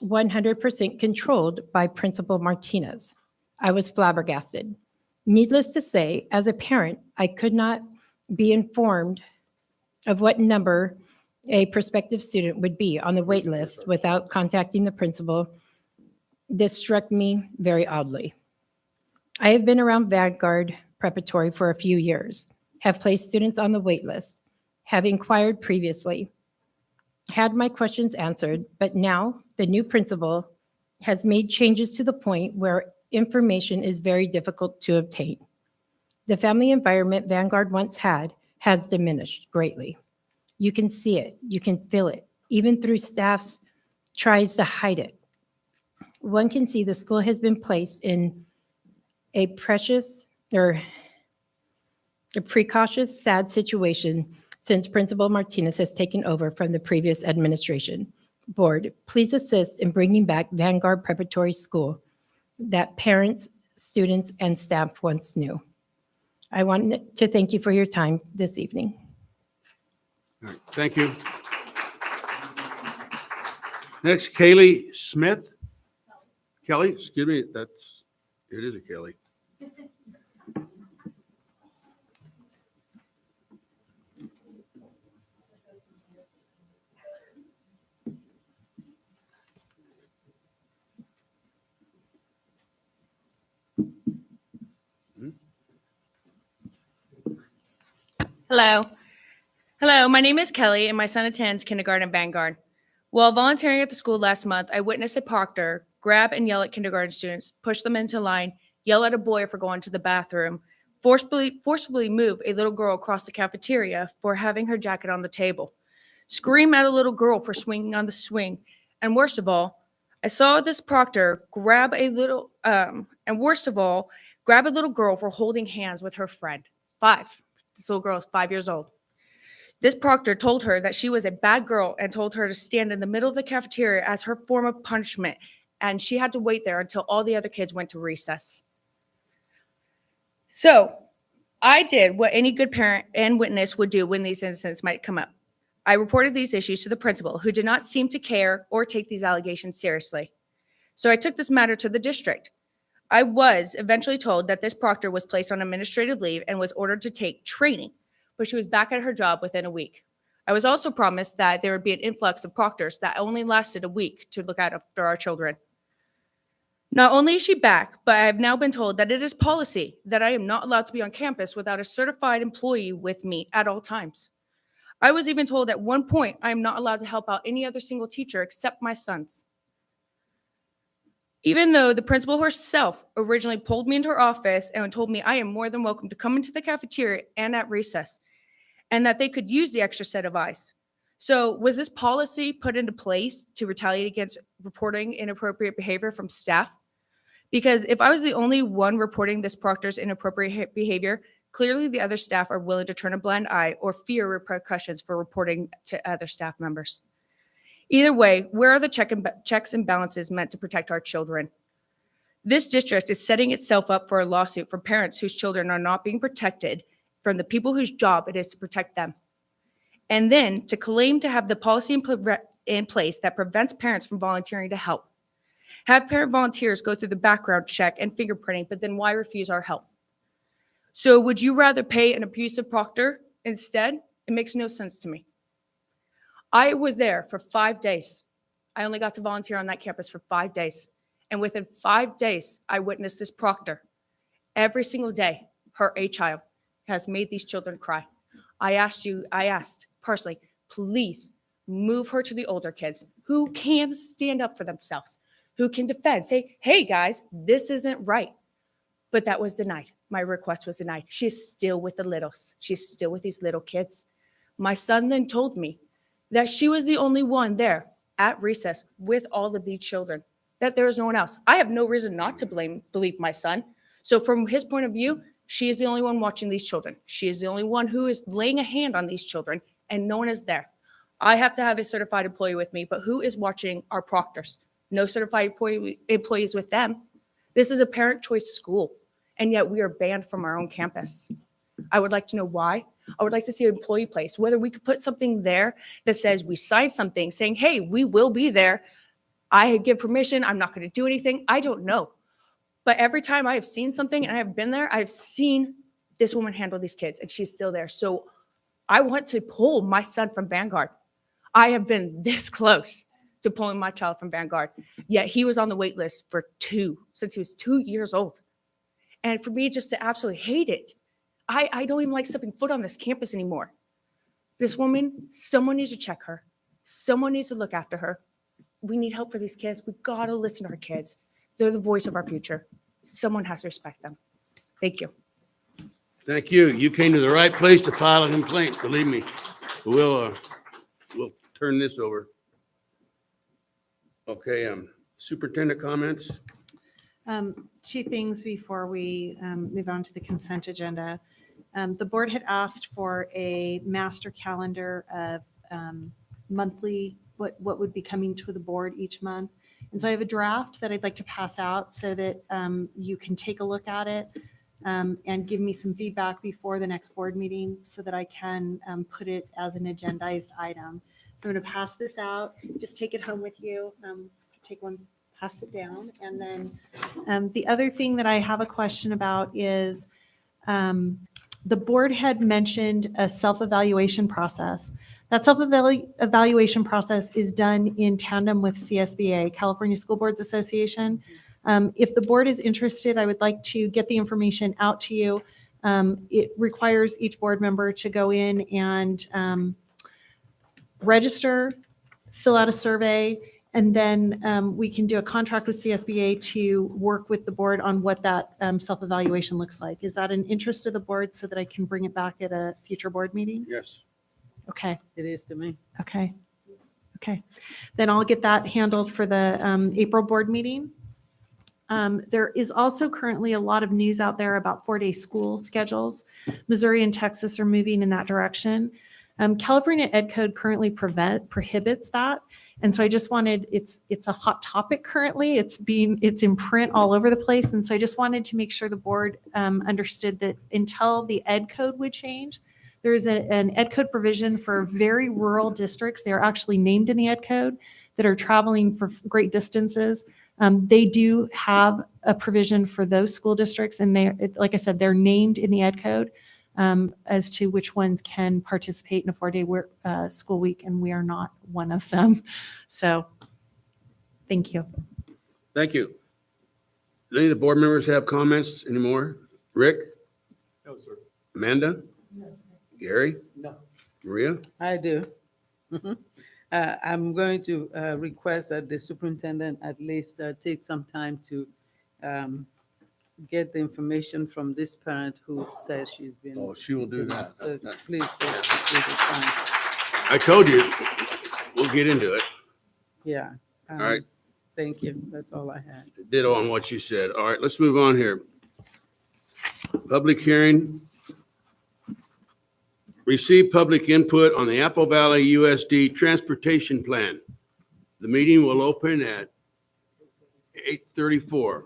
100% controlled by Principal Martinez. I was flabbergasted. Needless to say, as a parent, I could not be informed of what number a prospective student would be on the wait list without contacting the principal. This struck me very oddly. I have been around Vanguard Preparatory for a few years, have placed students on the wait list, have inquired previously, had my questions answered, but now the new principal has made changes to the point where information is very difficult to obtain. The family environment Vanguard once had has diminished greatly. You can see it, you can feel it, even through staff's tries to hide it. One can see the school has been placed in a precautious, sad situation since Principal Martinez has taken over from the previous administration. Board, please assist in bringing back Vanguard Preparatory School that parents, students, and staff once knew. I want to thank you for your time this evening. All right, thank you. Next, Kaylee Smith. Kelly, excuse me, it is a Kelly. Hello. Hello, my name is Kelly, and my son attends kindergarten at Vanguard. While volunteering at the school last month, I witnessed a proctor grab and yell at kindergarten students, push them into line, yell at a boy for going to the bathroom, forcibly move a little girl across the cafeteria for having her jacket on the table, scream at a little girl for swinging on the swing, and worst of all, I saw this proctor grab a little girl for holding hands with her friend. 5. This little girl is 5 years old. This proctor told her that she was a bad girl and told her to stand in the middle of the cafeteria as her form of punishment, and she had to wait there until all the other kids went to recess. So I did what any good parent and witness would do when these incidents might come up. I reported these issues to the principal, who did not seem to care or take these allegations seriously. So I took this matter to the district. I was eventually told that this proctor was placed on administrative leave and was ordered to take training, but she was back at her job within a week. I was also promised that there would be an influx of proctors that only lasted a week to look after our children. Not only is she back, but I have now been told that it is policy that I am not allowed to be on campus without a certified employee with me at all times. I was even told at one point I am not allowed to help out any other single teacher except my son's. Even though the principal herself originally pulled me into her office and told me I am more than welcome to come into the cafeteria and at recess, and that they could use the extra set of eyes. So was this policy put into place to retaliate against reporting inappropriate behavior from staff? Because if I was the only one reporting this proctor's inappropriate behavior, clearly the other staff are willing to turn a blind eye or fear repercussions for reporting to other staff members. Either way, where are the checks and balances meant to protect our children? This district is setting itself up for a lawsuit from parents whose children are not being protected from the people whose job it is to protect them. And then to claim to have the policy in place that prevents parents from volunteering to help. Have parent volunteers go through the background check and fingerprinting, but then why refuse our help? So would you rather pay an abusive proctor instead? It makes no sense to me. I was there for 5 days. I only got to volunteer on that campus for 5 days. And within 5 days, I witnessed this proctor. Every single day, a child has made these children cry. I asked personally, please move her to the older kids who can stand up for themselves, who can defend, say, hey guys, this isn't right. But that was denied. My request was denied. She's still with the littles. She's still with these little kids. My son then told me that she was the only one there at recess with all of these children, that there is no one else. I have no reason not to believe my son. So from his point of view, she is the only one watching these children. She is the only one who is laying a hand on these children, and no one is there. I have to have a certified employee with me, but who is watching our proctors? No certified employees with them. This is a parent choice school, and yet we are banned from our own campus. I would like to know why. I would like to see an employee place, whether we could put something there that says we signed something saying, hey, we will be there. I give permission. I'm not going to do anything. I don't know. But every time I have seen something and I have been there, I've seen this woman handle these kids, and she's still there. So I want to pull my son from Vanguard. I have been this close to pulling my child from Vanguard, yet he was on the wait list since he was 2 years old. And for me just to absolutely hate it, I don't even like stepping foot on this campus anymore. This woman, someone needs to check her. Someone needs to look after her. We need help for these kids. We gotta listen to our kids. They're the voice of our future. Someone has to respect them. Thank you. Thank you. You came to the right place to file a complaint, believe me. We'll turn this over. Okay, superintendent comments? Two things before we move on to the consent agenda. The board had asked for a master calendar of monthly, what would be coming to the board each month. And so I have a draft that I'd like to pass out so that you can take a look at it and give me some feedback before the next board meeting so that I can put it as an agendized item. So I'm going to pass this out. Just take it home with you. Take one, pass it down. And then the other thing that I have a question about is the board had mentioned a self-evaluation process. That self-evaluation process is done in tandem with CSBA, California School Boards Association. If the board is interested, I would like to get the information out to you. It requires each board member to go in and register, fill out a survey, and then we can do a contract with CSBA to work with the board on what that self-evaluation looks like. Is that an interest of the board so that I can bring it back at a future board meeting? Yes. Okay. It is to me. Okay. Okay. Then I'll get that handled for the April board meeting. There is also currently a lot of news out there about 4-day school schedules. Missouri and Texas are moving in that direction. California Ed Code currently prohibits that. And so I just wanted, it's a hot topic currently. It's in print all over the place. And so I just wanted to make sure the board understood that until the Ed Code would change, there is an Ed Code provision for very rural districts. They're actually named in the Ed Code that are traveling for great distances. They do have a provision for those school districts. And they, like I said, they're named in the Ed Code as to which ones can participate in a 4-day school week. And we are not one of them. So thank you. Thank you. Do any of the board members have comments anymore? Rick? No, sir. Amanda? No. Gary? No. Maria? I do. I'm going to request that the superintendent at least take some time to get the information from this parent who says she's been. Oh, she will do that. So please take the time. I told you, we'll get into it. Yeah. All right. Thank you. That's all I had. Ditto on what you said. All right, let's move on here. Public hearing. Receive public input on the Apple Valley USD transportation plan. The meeting will open at 8:34.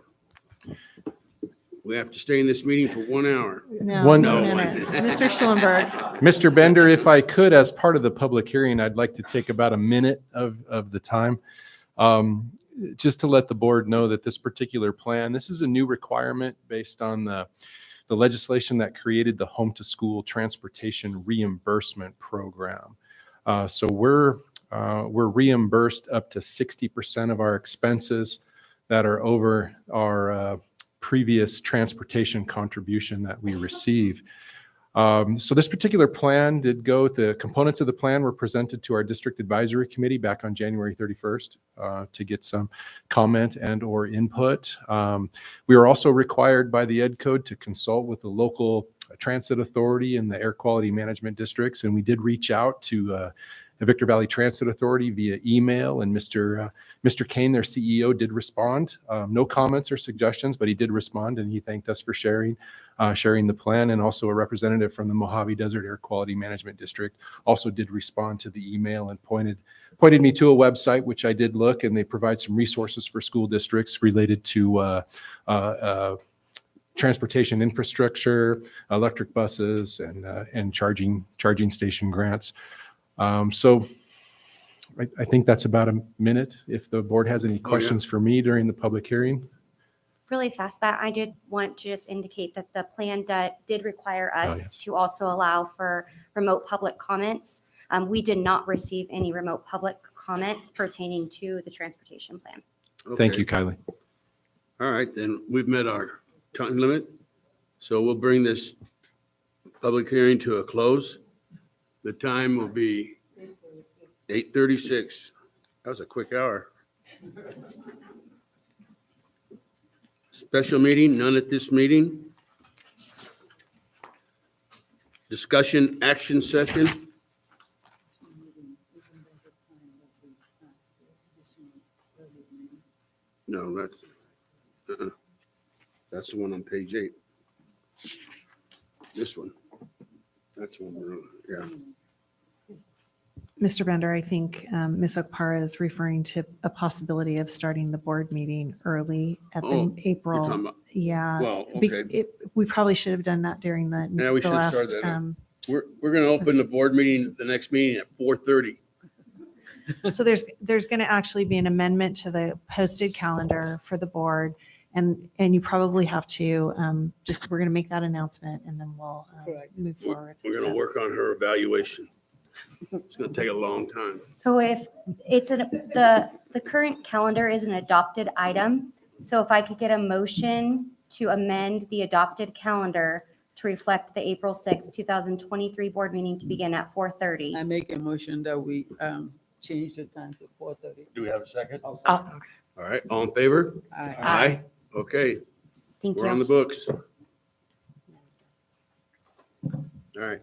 We have to stay in this meeting for 1 hour. No, One- no, Mr. Schullenberg. Mr. Bender, if I could, as part of the public hearing, I'd like to take about a minute of the time, just to let the board know that this particular plan, this is a new requirement based on the legislation that created the Home to School Transportation Reimbursement Program. So we're reimbursed up to 60% of our expenses that are over our previous transportation contribution that we receive. So this particular plan did go, the components of the plan were presented to our district advisory committee back on January 31st to get some comment and or input. We were also required by the Ed Code to consult with the local transit authority and the air quality management districts. And we did reach out to the Victor Valley Transit Authority via email, and Mr. Kane, their CEO, did respond. No comments or suggestions, but he did respond, and he thanked us for sharing the plan. And also a representative from the Mojave Desert Air Quality Management District also did respond to the email and pointed me to a website, which I did look, and they provide some resources for school districts related to transportation infrastructure, electric buses, and charging station grants. So I think that's about a minute. If the board has any questions for me during the public hearing. Really fast, but I did want to just indicate that the plan did require us yes. to also allow for remote public comments. We did not receive any remote public comments pertaining to the transportation plan. Thank Okay. you, Kylie. All right, then we've met our time limit. So we'll bring this public hearing to a close. The time will be 8:36. That was a quick hour. Special meeting, none at this meeting. Discussion action session. No, that's the one on page 8. This one. That's one we're on, yeah. Mr. Bender, I think Ms. Okpara is referring to a possibility of starting the board meeting early at the Oh, you're April. talking about- Yeah. Well, Be- okay. We probably should have done that during the Yeah, we the should start last. that. We're going to open the board meeting, the next meeting at 4:30. So there's going to actually be an amendment to the posted calendar for the board. And you probably have to we're going to make that announcement and then we'll move forward. We're going to work on her evaluation. It's going to take a long time. So if it's the current calendar is an adopted item, so if I could get a motion to amend the adopted calendar to reflect the April 6th, 2023 board meeting to begin at 4:30. I make a motion that we change the time to 4:30. Do we have a second? Oh, okay. All right, all in favor? Aye. Aye. Okay, Thank we're on you. the books. All right.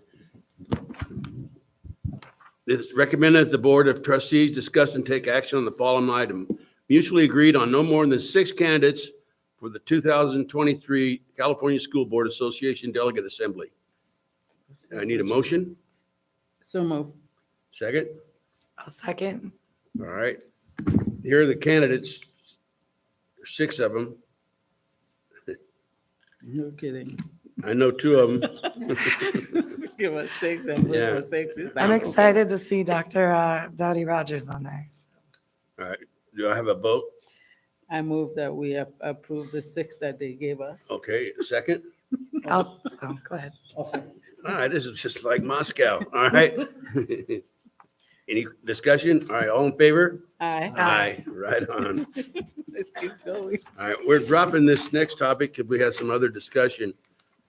It's recommended that the Board of Trustees discuss and take action on the following item. Mutually agreed on no more than 6 candidates for the 2023 California School Board Association Delegate Assembly. I need a motion. So move. Second? I'll second. All right. Here are the candidates. There's 6 of them. No kidding. I know 2 of them. Give us 6 and vote Yeah. for 6. I'm excited to see Dr. Dowdy Rogers on there. All right. Do I have a vote? I move that we approve the 6 that they gave us. Okay, second? So go ahead. All right, this is just like Moscow. All right. Any discussion? All right, all in favor? Aye. Aye, right on. Let's keep going. All right, we're dropping this next topic because we have some other discussion.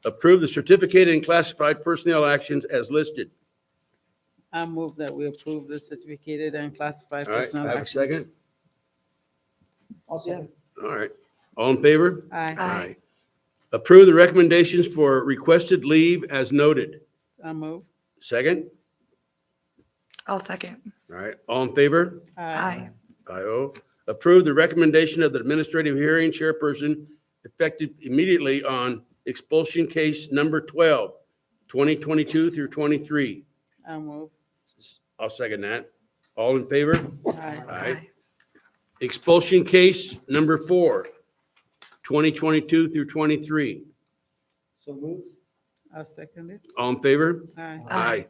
Approve the certificated and classified personnel actions as listed. I move that we approve the certificated and classified All right, personnel have a actions. second? Yeah. All right, all in favor? Aye. Approve the recommendations for requested leave as noted. I move. Second? I'll second. All right, all in favor? Aye. 5-0. Approve the recommendation of the administrative hearing chairperson effective immediately on expulsion case number 12, 2022 through 23. I move. I'll second that. All in favor? Aye. Aye. Expulsion case number 4, 2022 through 23. So move. I'll second it. All in favor? Aye. Aye.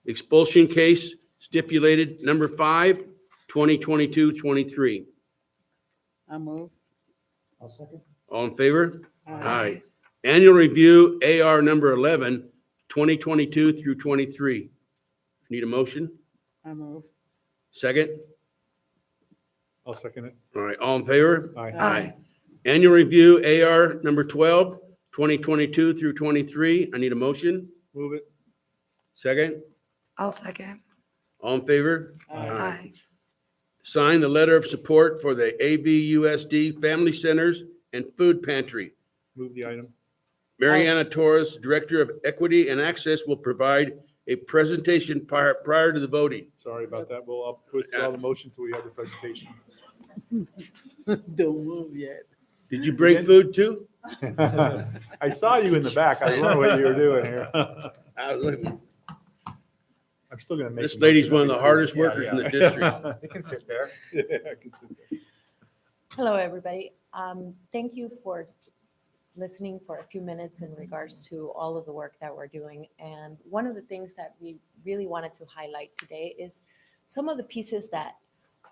Expulsion case stipulated number 5, 2022-23. I move. I'll second. All in favor? Aye. Annual review AR number 11, 2022 through 23. Need a motion? I move. Second? I'll second it. All right, all in favor? Aye. Aye. Annual review, AR number 12, 2022 through 23. I need a motion. Move it. Second, I'll second. all in favor? Aye. Sign the letter of support for the AVUSD Family Centers and Food Pantry. Move the item. Mariana Torres, Director of Equity and Access, will provide a presentation prior to the voting. Sorry about that. I'll withdraw the motion till we have the presentation. Don't move yet. Did you bring food too? I saw you in the back. I don't know what you were doing here. I was looking. I'm still gonna make. This a lady's motion. one of the hardest workers in the district. You can sit there. Yeah, I can sit there. Hello, everybody. Thank you for listening for a few minutes in regards to all of the work that we're doing. And one of the things that we really wanted to highlight today is some of the pieces that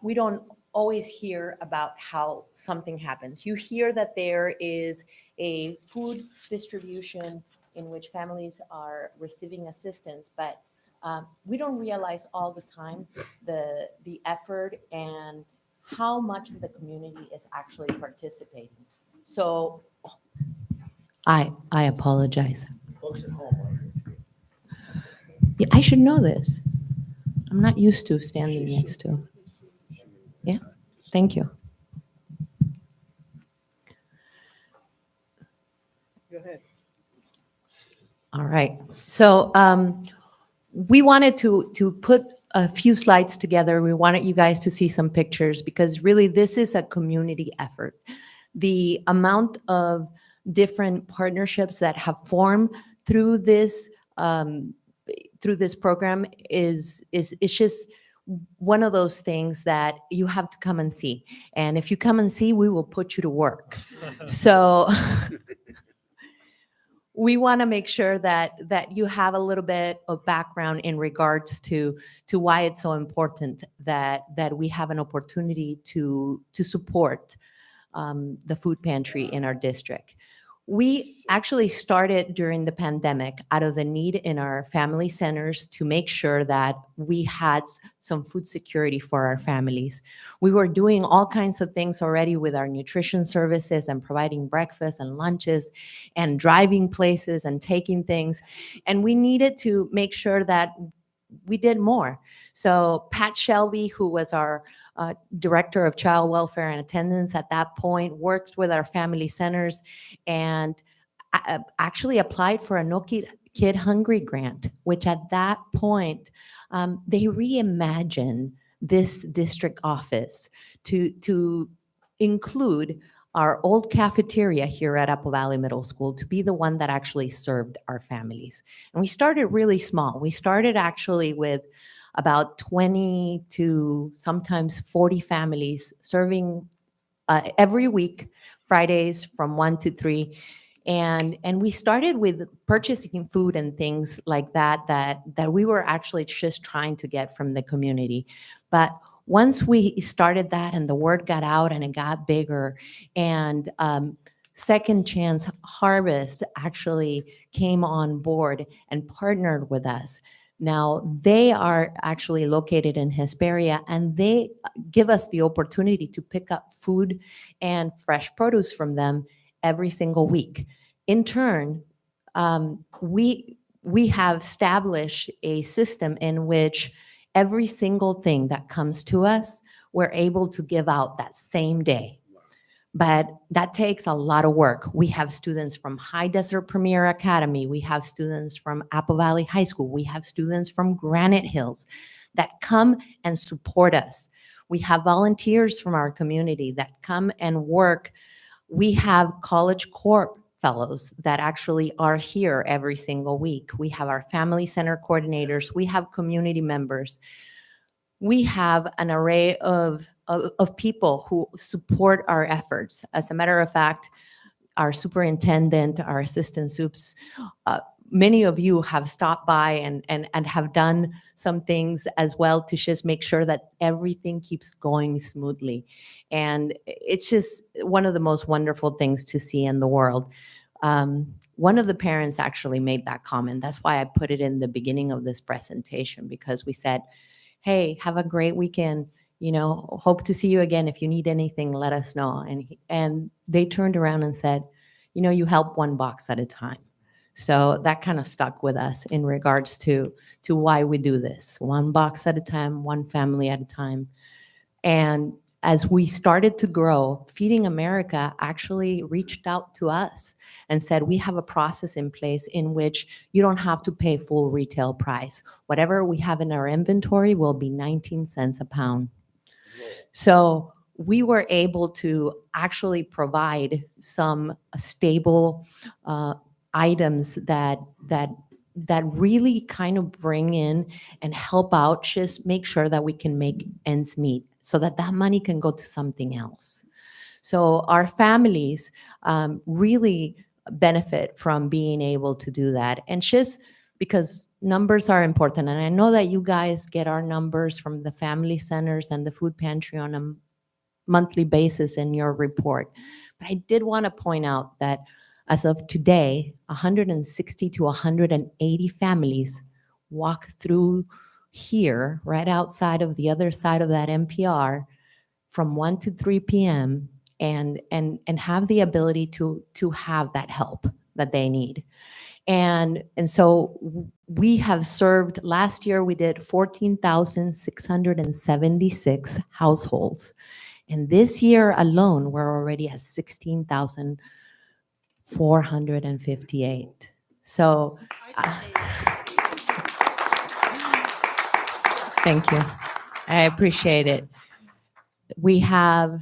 we don't always hear about how something happens. You hear that there is a food distribution in which families are receiving assistance, but we don't realize all the time the effort and how much of the community is actually participating. So I apologize. Folks at home. Yeah, I should know this. I'm not used to standing next to. Yeah, thank you. Go ahead. All right. So we wanted to put a few slides together. We wanted you guys to see some pictures because really this is a community effort. The amount of different partnerships that have formed through this program is just one of those things that you have to come and see. And if you come and see, we will put you to work. So we want to make sure that you have a little bit of background in regards to why it's so important that we have an opportunity to support the food pantry in our district. We actually started during the pandemic out of the need in our family centers to make sure that we had some food security for our families. We were doing all kinds of things already with our nutrition services and providing breakfast and lunches and driving places and taking things. And we needed to make sure that we did more. So Pat Shelby, who was our director of child welfare and attendance at that point, worked with our family centers and actually applied for a No Kid Hungry grant, which at that point, they reimagined this district office to include our old cafeteria here at Apple Valley Middle School to be the one that actually served our families. And we started really small. We started actually with about 20 to sometimes 40 families serving every week, Fridays from 1 to 3. And we started with purchasing food and things like that we were actually just trying to get from the community. But once we started that and the word got out and it got bigger, and Second Chance Harvest actually came on board and partnered with us. Now, they are actually located in Hesperia, and they give us the opportunity to pick up food and fresh produce from them every single week. In turn, we have established a system in which every single thing that comes to us, we're able to give out that same day. But that takes a lot of work. We have students from High Desert Premier Academy. We have students from Apple Valley High School. We have students from Granite Hills that come and support us. We have volunteers from our community that come and work. We have College Corp fellows that actually are here every single week. We have our family center coordinators. We have community members. We have an array of people who support our efforts. As a matter of fact, our superintendent, our assistant soups, many of you have stopped by and have done some things as well to just make sure that everything keeps going smoothly. And it's just one of the most wonderful things to see in the world. One of the parents actually made that comment. That's why I put it in the beginning of this presentation, because we said, hey, have a great weekend. hope to see you again. If you need anything, let us know. And they turned around and said, you help one box at a time. So that kind of stuck with us in regards to why we do this. One box at a time, one family at a time. And as we started to grow, Feeding America actually reached out to us and said, we have a process in place in which you don't have to pay full retail price. Whatever we have in our inventory will be 19 cents a pound. So we were able to actually provide some stable items that really kind of bring in and help out, just make sure that we can make ends meet so that money can go to something else. So our families really benefit from being able to do that. And just because numbers are important. And I know that you guys get our numbers from the family centers and the food pantry on a monthly basis in your report. But I did want to point out that as of today, 160 to 180 families walk through here, right outside of the other side of that NPR, from 1 to 3 p.m. and have the ability to have that help that they need. And so we have served, last year we did 14,676 households. And this year alone, we're already at 16,458. So thank you. I appreciate it. We have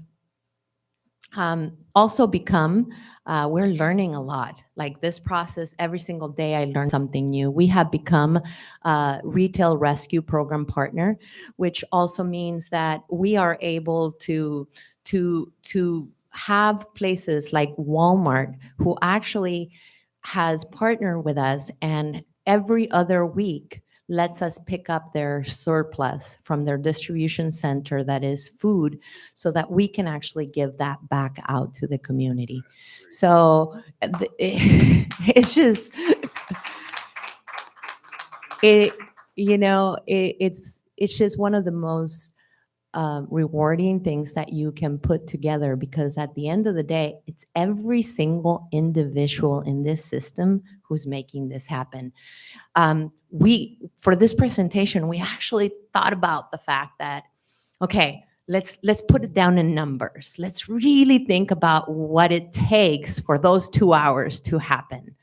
also become, we're learning a lot. Like this process, every single day I learn something new. We have become a retail rescue program partner, which also means that we are able to have places like Walmart who actually has partnered with us, and every other week lets us pick up their surplus from their distribution center that is food, so that we can actually give that back out to the community. So it's just, it's just one of the most rewarding things that you can put together, because at the end of the day, it's every single individual in this system who's making this happen. For this presentation, we actually thought about the fact that, okay, let's put it down in numbers. Let's really think about what it takes for those 2 hours to happen.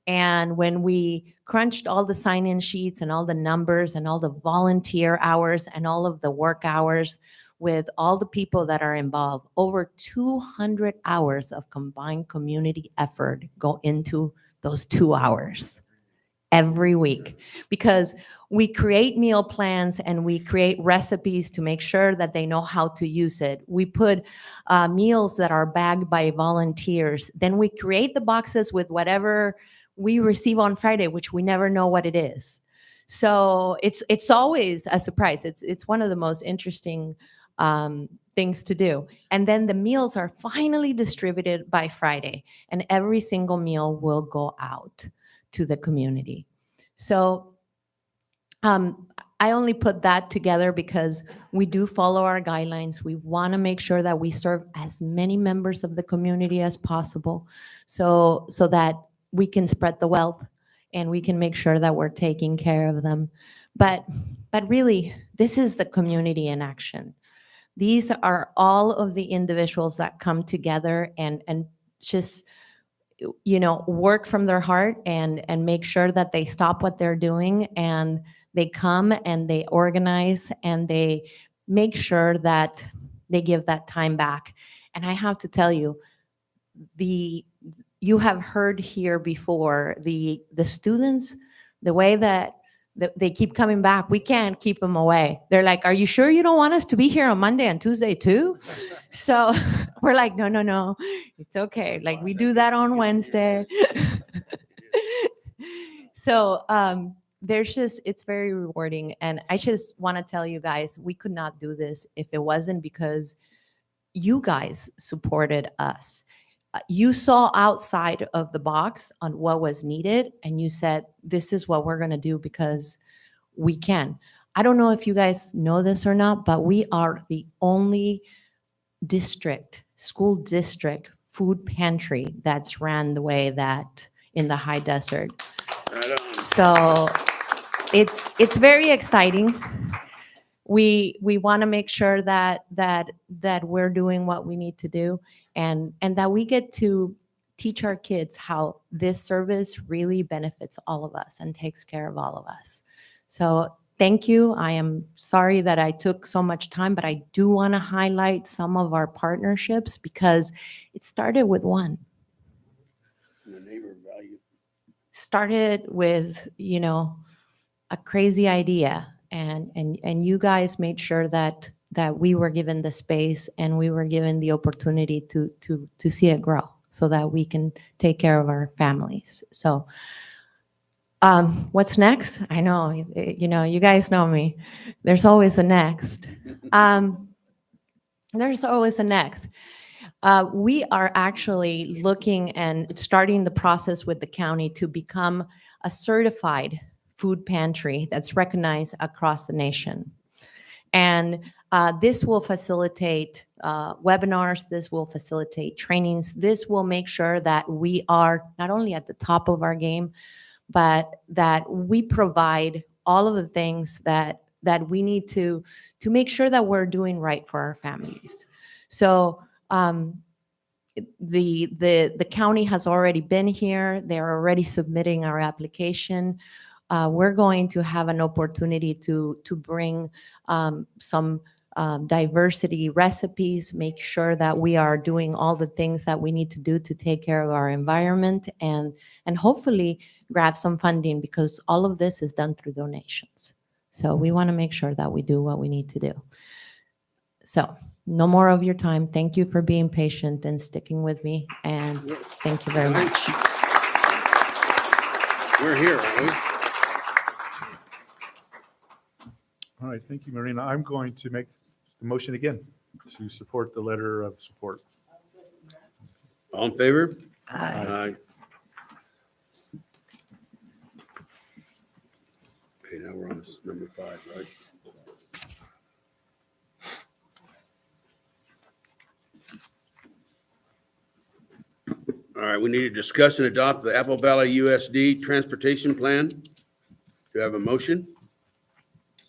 And when we crunched all the sign-in sheets and all the numbers and all the volunteer hours and all of the work hours with all the people that are involved, over 200 hours of combined community effort go into those 2 hours every week, because we create meal plans and we create recipes to make sure that they know how to use it. We put meals that are bagged by volunteers. Then we create the boxes with whatever we receive on Friday, which we never know what it is. So it's always a surprise. It's one of the most interesting things to do. And then the meals are finally distributed by Friday, and every single meal will go out to the community. So I only put that together because we do follow our guidelines. We want to make sure that we serve as many members of the community as possible, so that we can spread the wealth and we can make sure that we're taking care of them. But really, this is the community in action. These are all of the individuals that come together and just work from their heart and make sure that they stop what they're doing, and they come and they organize and they make sure that they give that time back. And I have to tell you, you have heard here before, the students, the way that they keep coming back, we can't keep them away. They're like, are you sure you don't want us to be here on Monday and Tuesday too? So we're like, no, it's okay. Like, we do that on Wednesday. So it's very rewarding. And I just want to tell you guys, we could not do this if it wasn't because you guys supported us. You saw outside of the box on what was needed, and you said, this is what we're going to do because we can. I don't know if you guys know this or not, but we are the only school district food pantry that's ran the way that in the high desert. Right on. So it's very exciting. We want to make sure that we're doing what we need to do, and that we get to teach our kids how this service really benefits all of us and takes care of all of us. So thank you. I am sorry that I took so much time, but I do want to highlight some of our partnerships because it started with one. The neighbor value. Started with, a crazy idea, and you guys made sure that we were given the space and we were given the opportunity to see it grow so that we can take care of our families. So what's next? I know, you guys know me. There's always a next. There's always a next. We are actually looking and starting the process with the county to become a certified food pantry that's recognized across the nation. And this will facilitate webinars, this will facilitate trainings, this will make sure that we are not only at the top of our game, but that we provide all of the things that we need to make sure that we're doing right for our families. So the county has already been here. They're already submitting our application. We're going to have an opportunity to bring some diversity recipes, make sure that we are doing all the things that we need to do to take care of our environment, and hopefully grab some funding, because all of this is done through donations. So we want to make sure that we do what we need to do. So no more of your time. Thank you for being patient and sticking with me, and thank you very much. We're here, aren't we? All right, thank you, Marina. I'm going to make the motion again to support the letter of support. All in favor? Aye. Okay, now we're on number 5, right? All right, we need to discuss and adopt the Apple Valley USD transportation plan. Do you have a motion?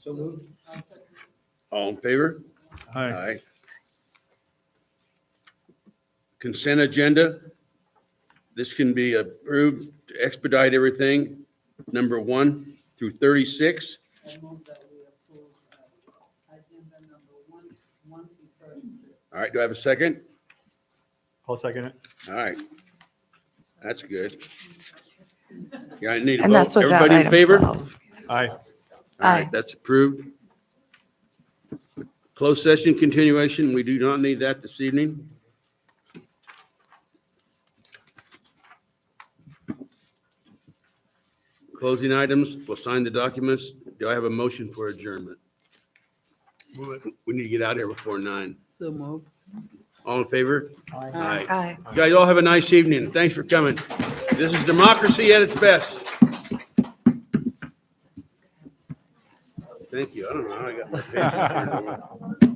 So moved. All in favor? Aye. Consent agenda. This can be approved to expedite everything. Number 1 through 36. All right, do I have a second? I'll second it. All right. That's good. Yeah, I need a And vote. that's without Everybody in item favor? 12. Aye. All Aye. right, that's approved. Closed session continuation, we do not need that this evening. Closing items, we'll sign the documents. Do I have a motion for adjournment? Move it. We need to get out of here before 9. So moved. All in favor? Aye. Aye. You guys all have a nice evening. Thanks for coming. This is democracy at its best. Thank you. I don't know how I got my pages turned over.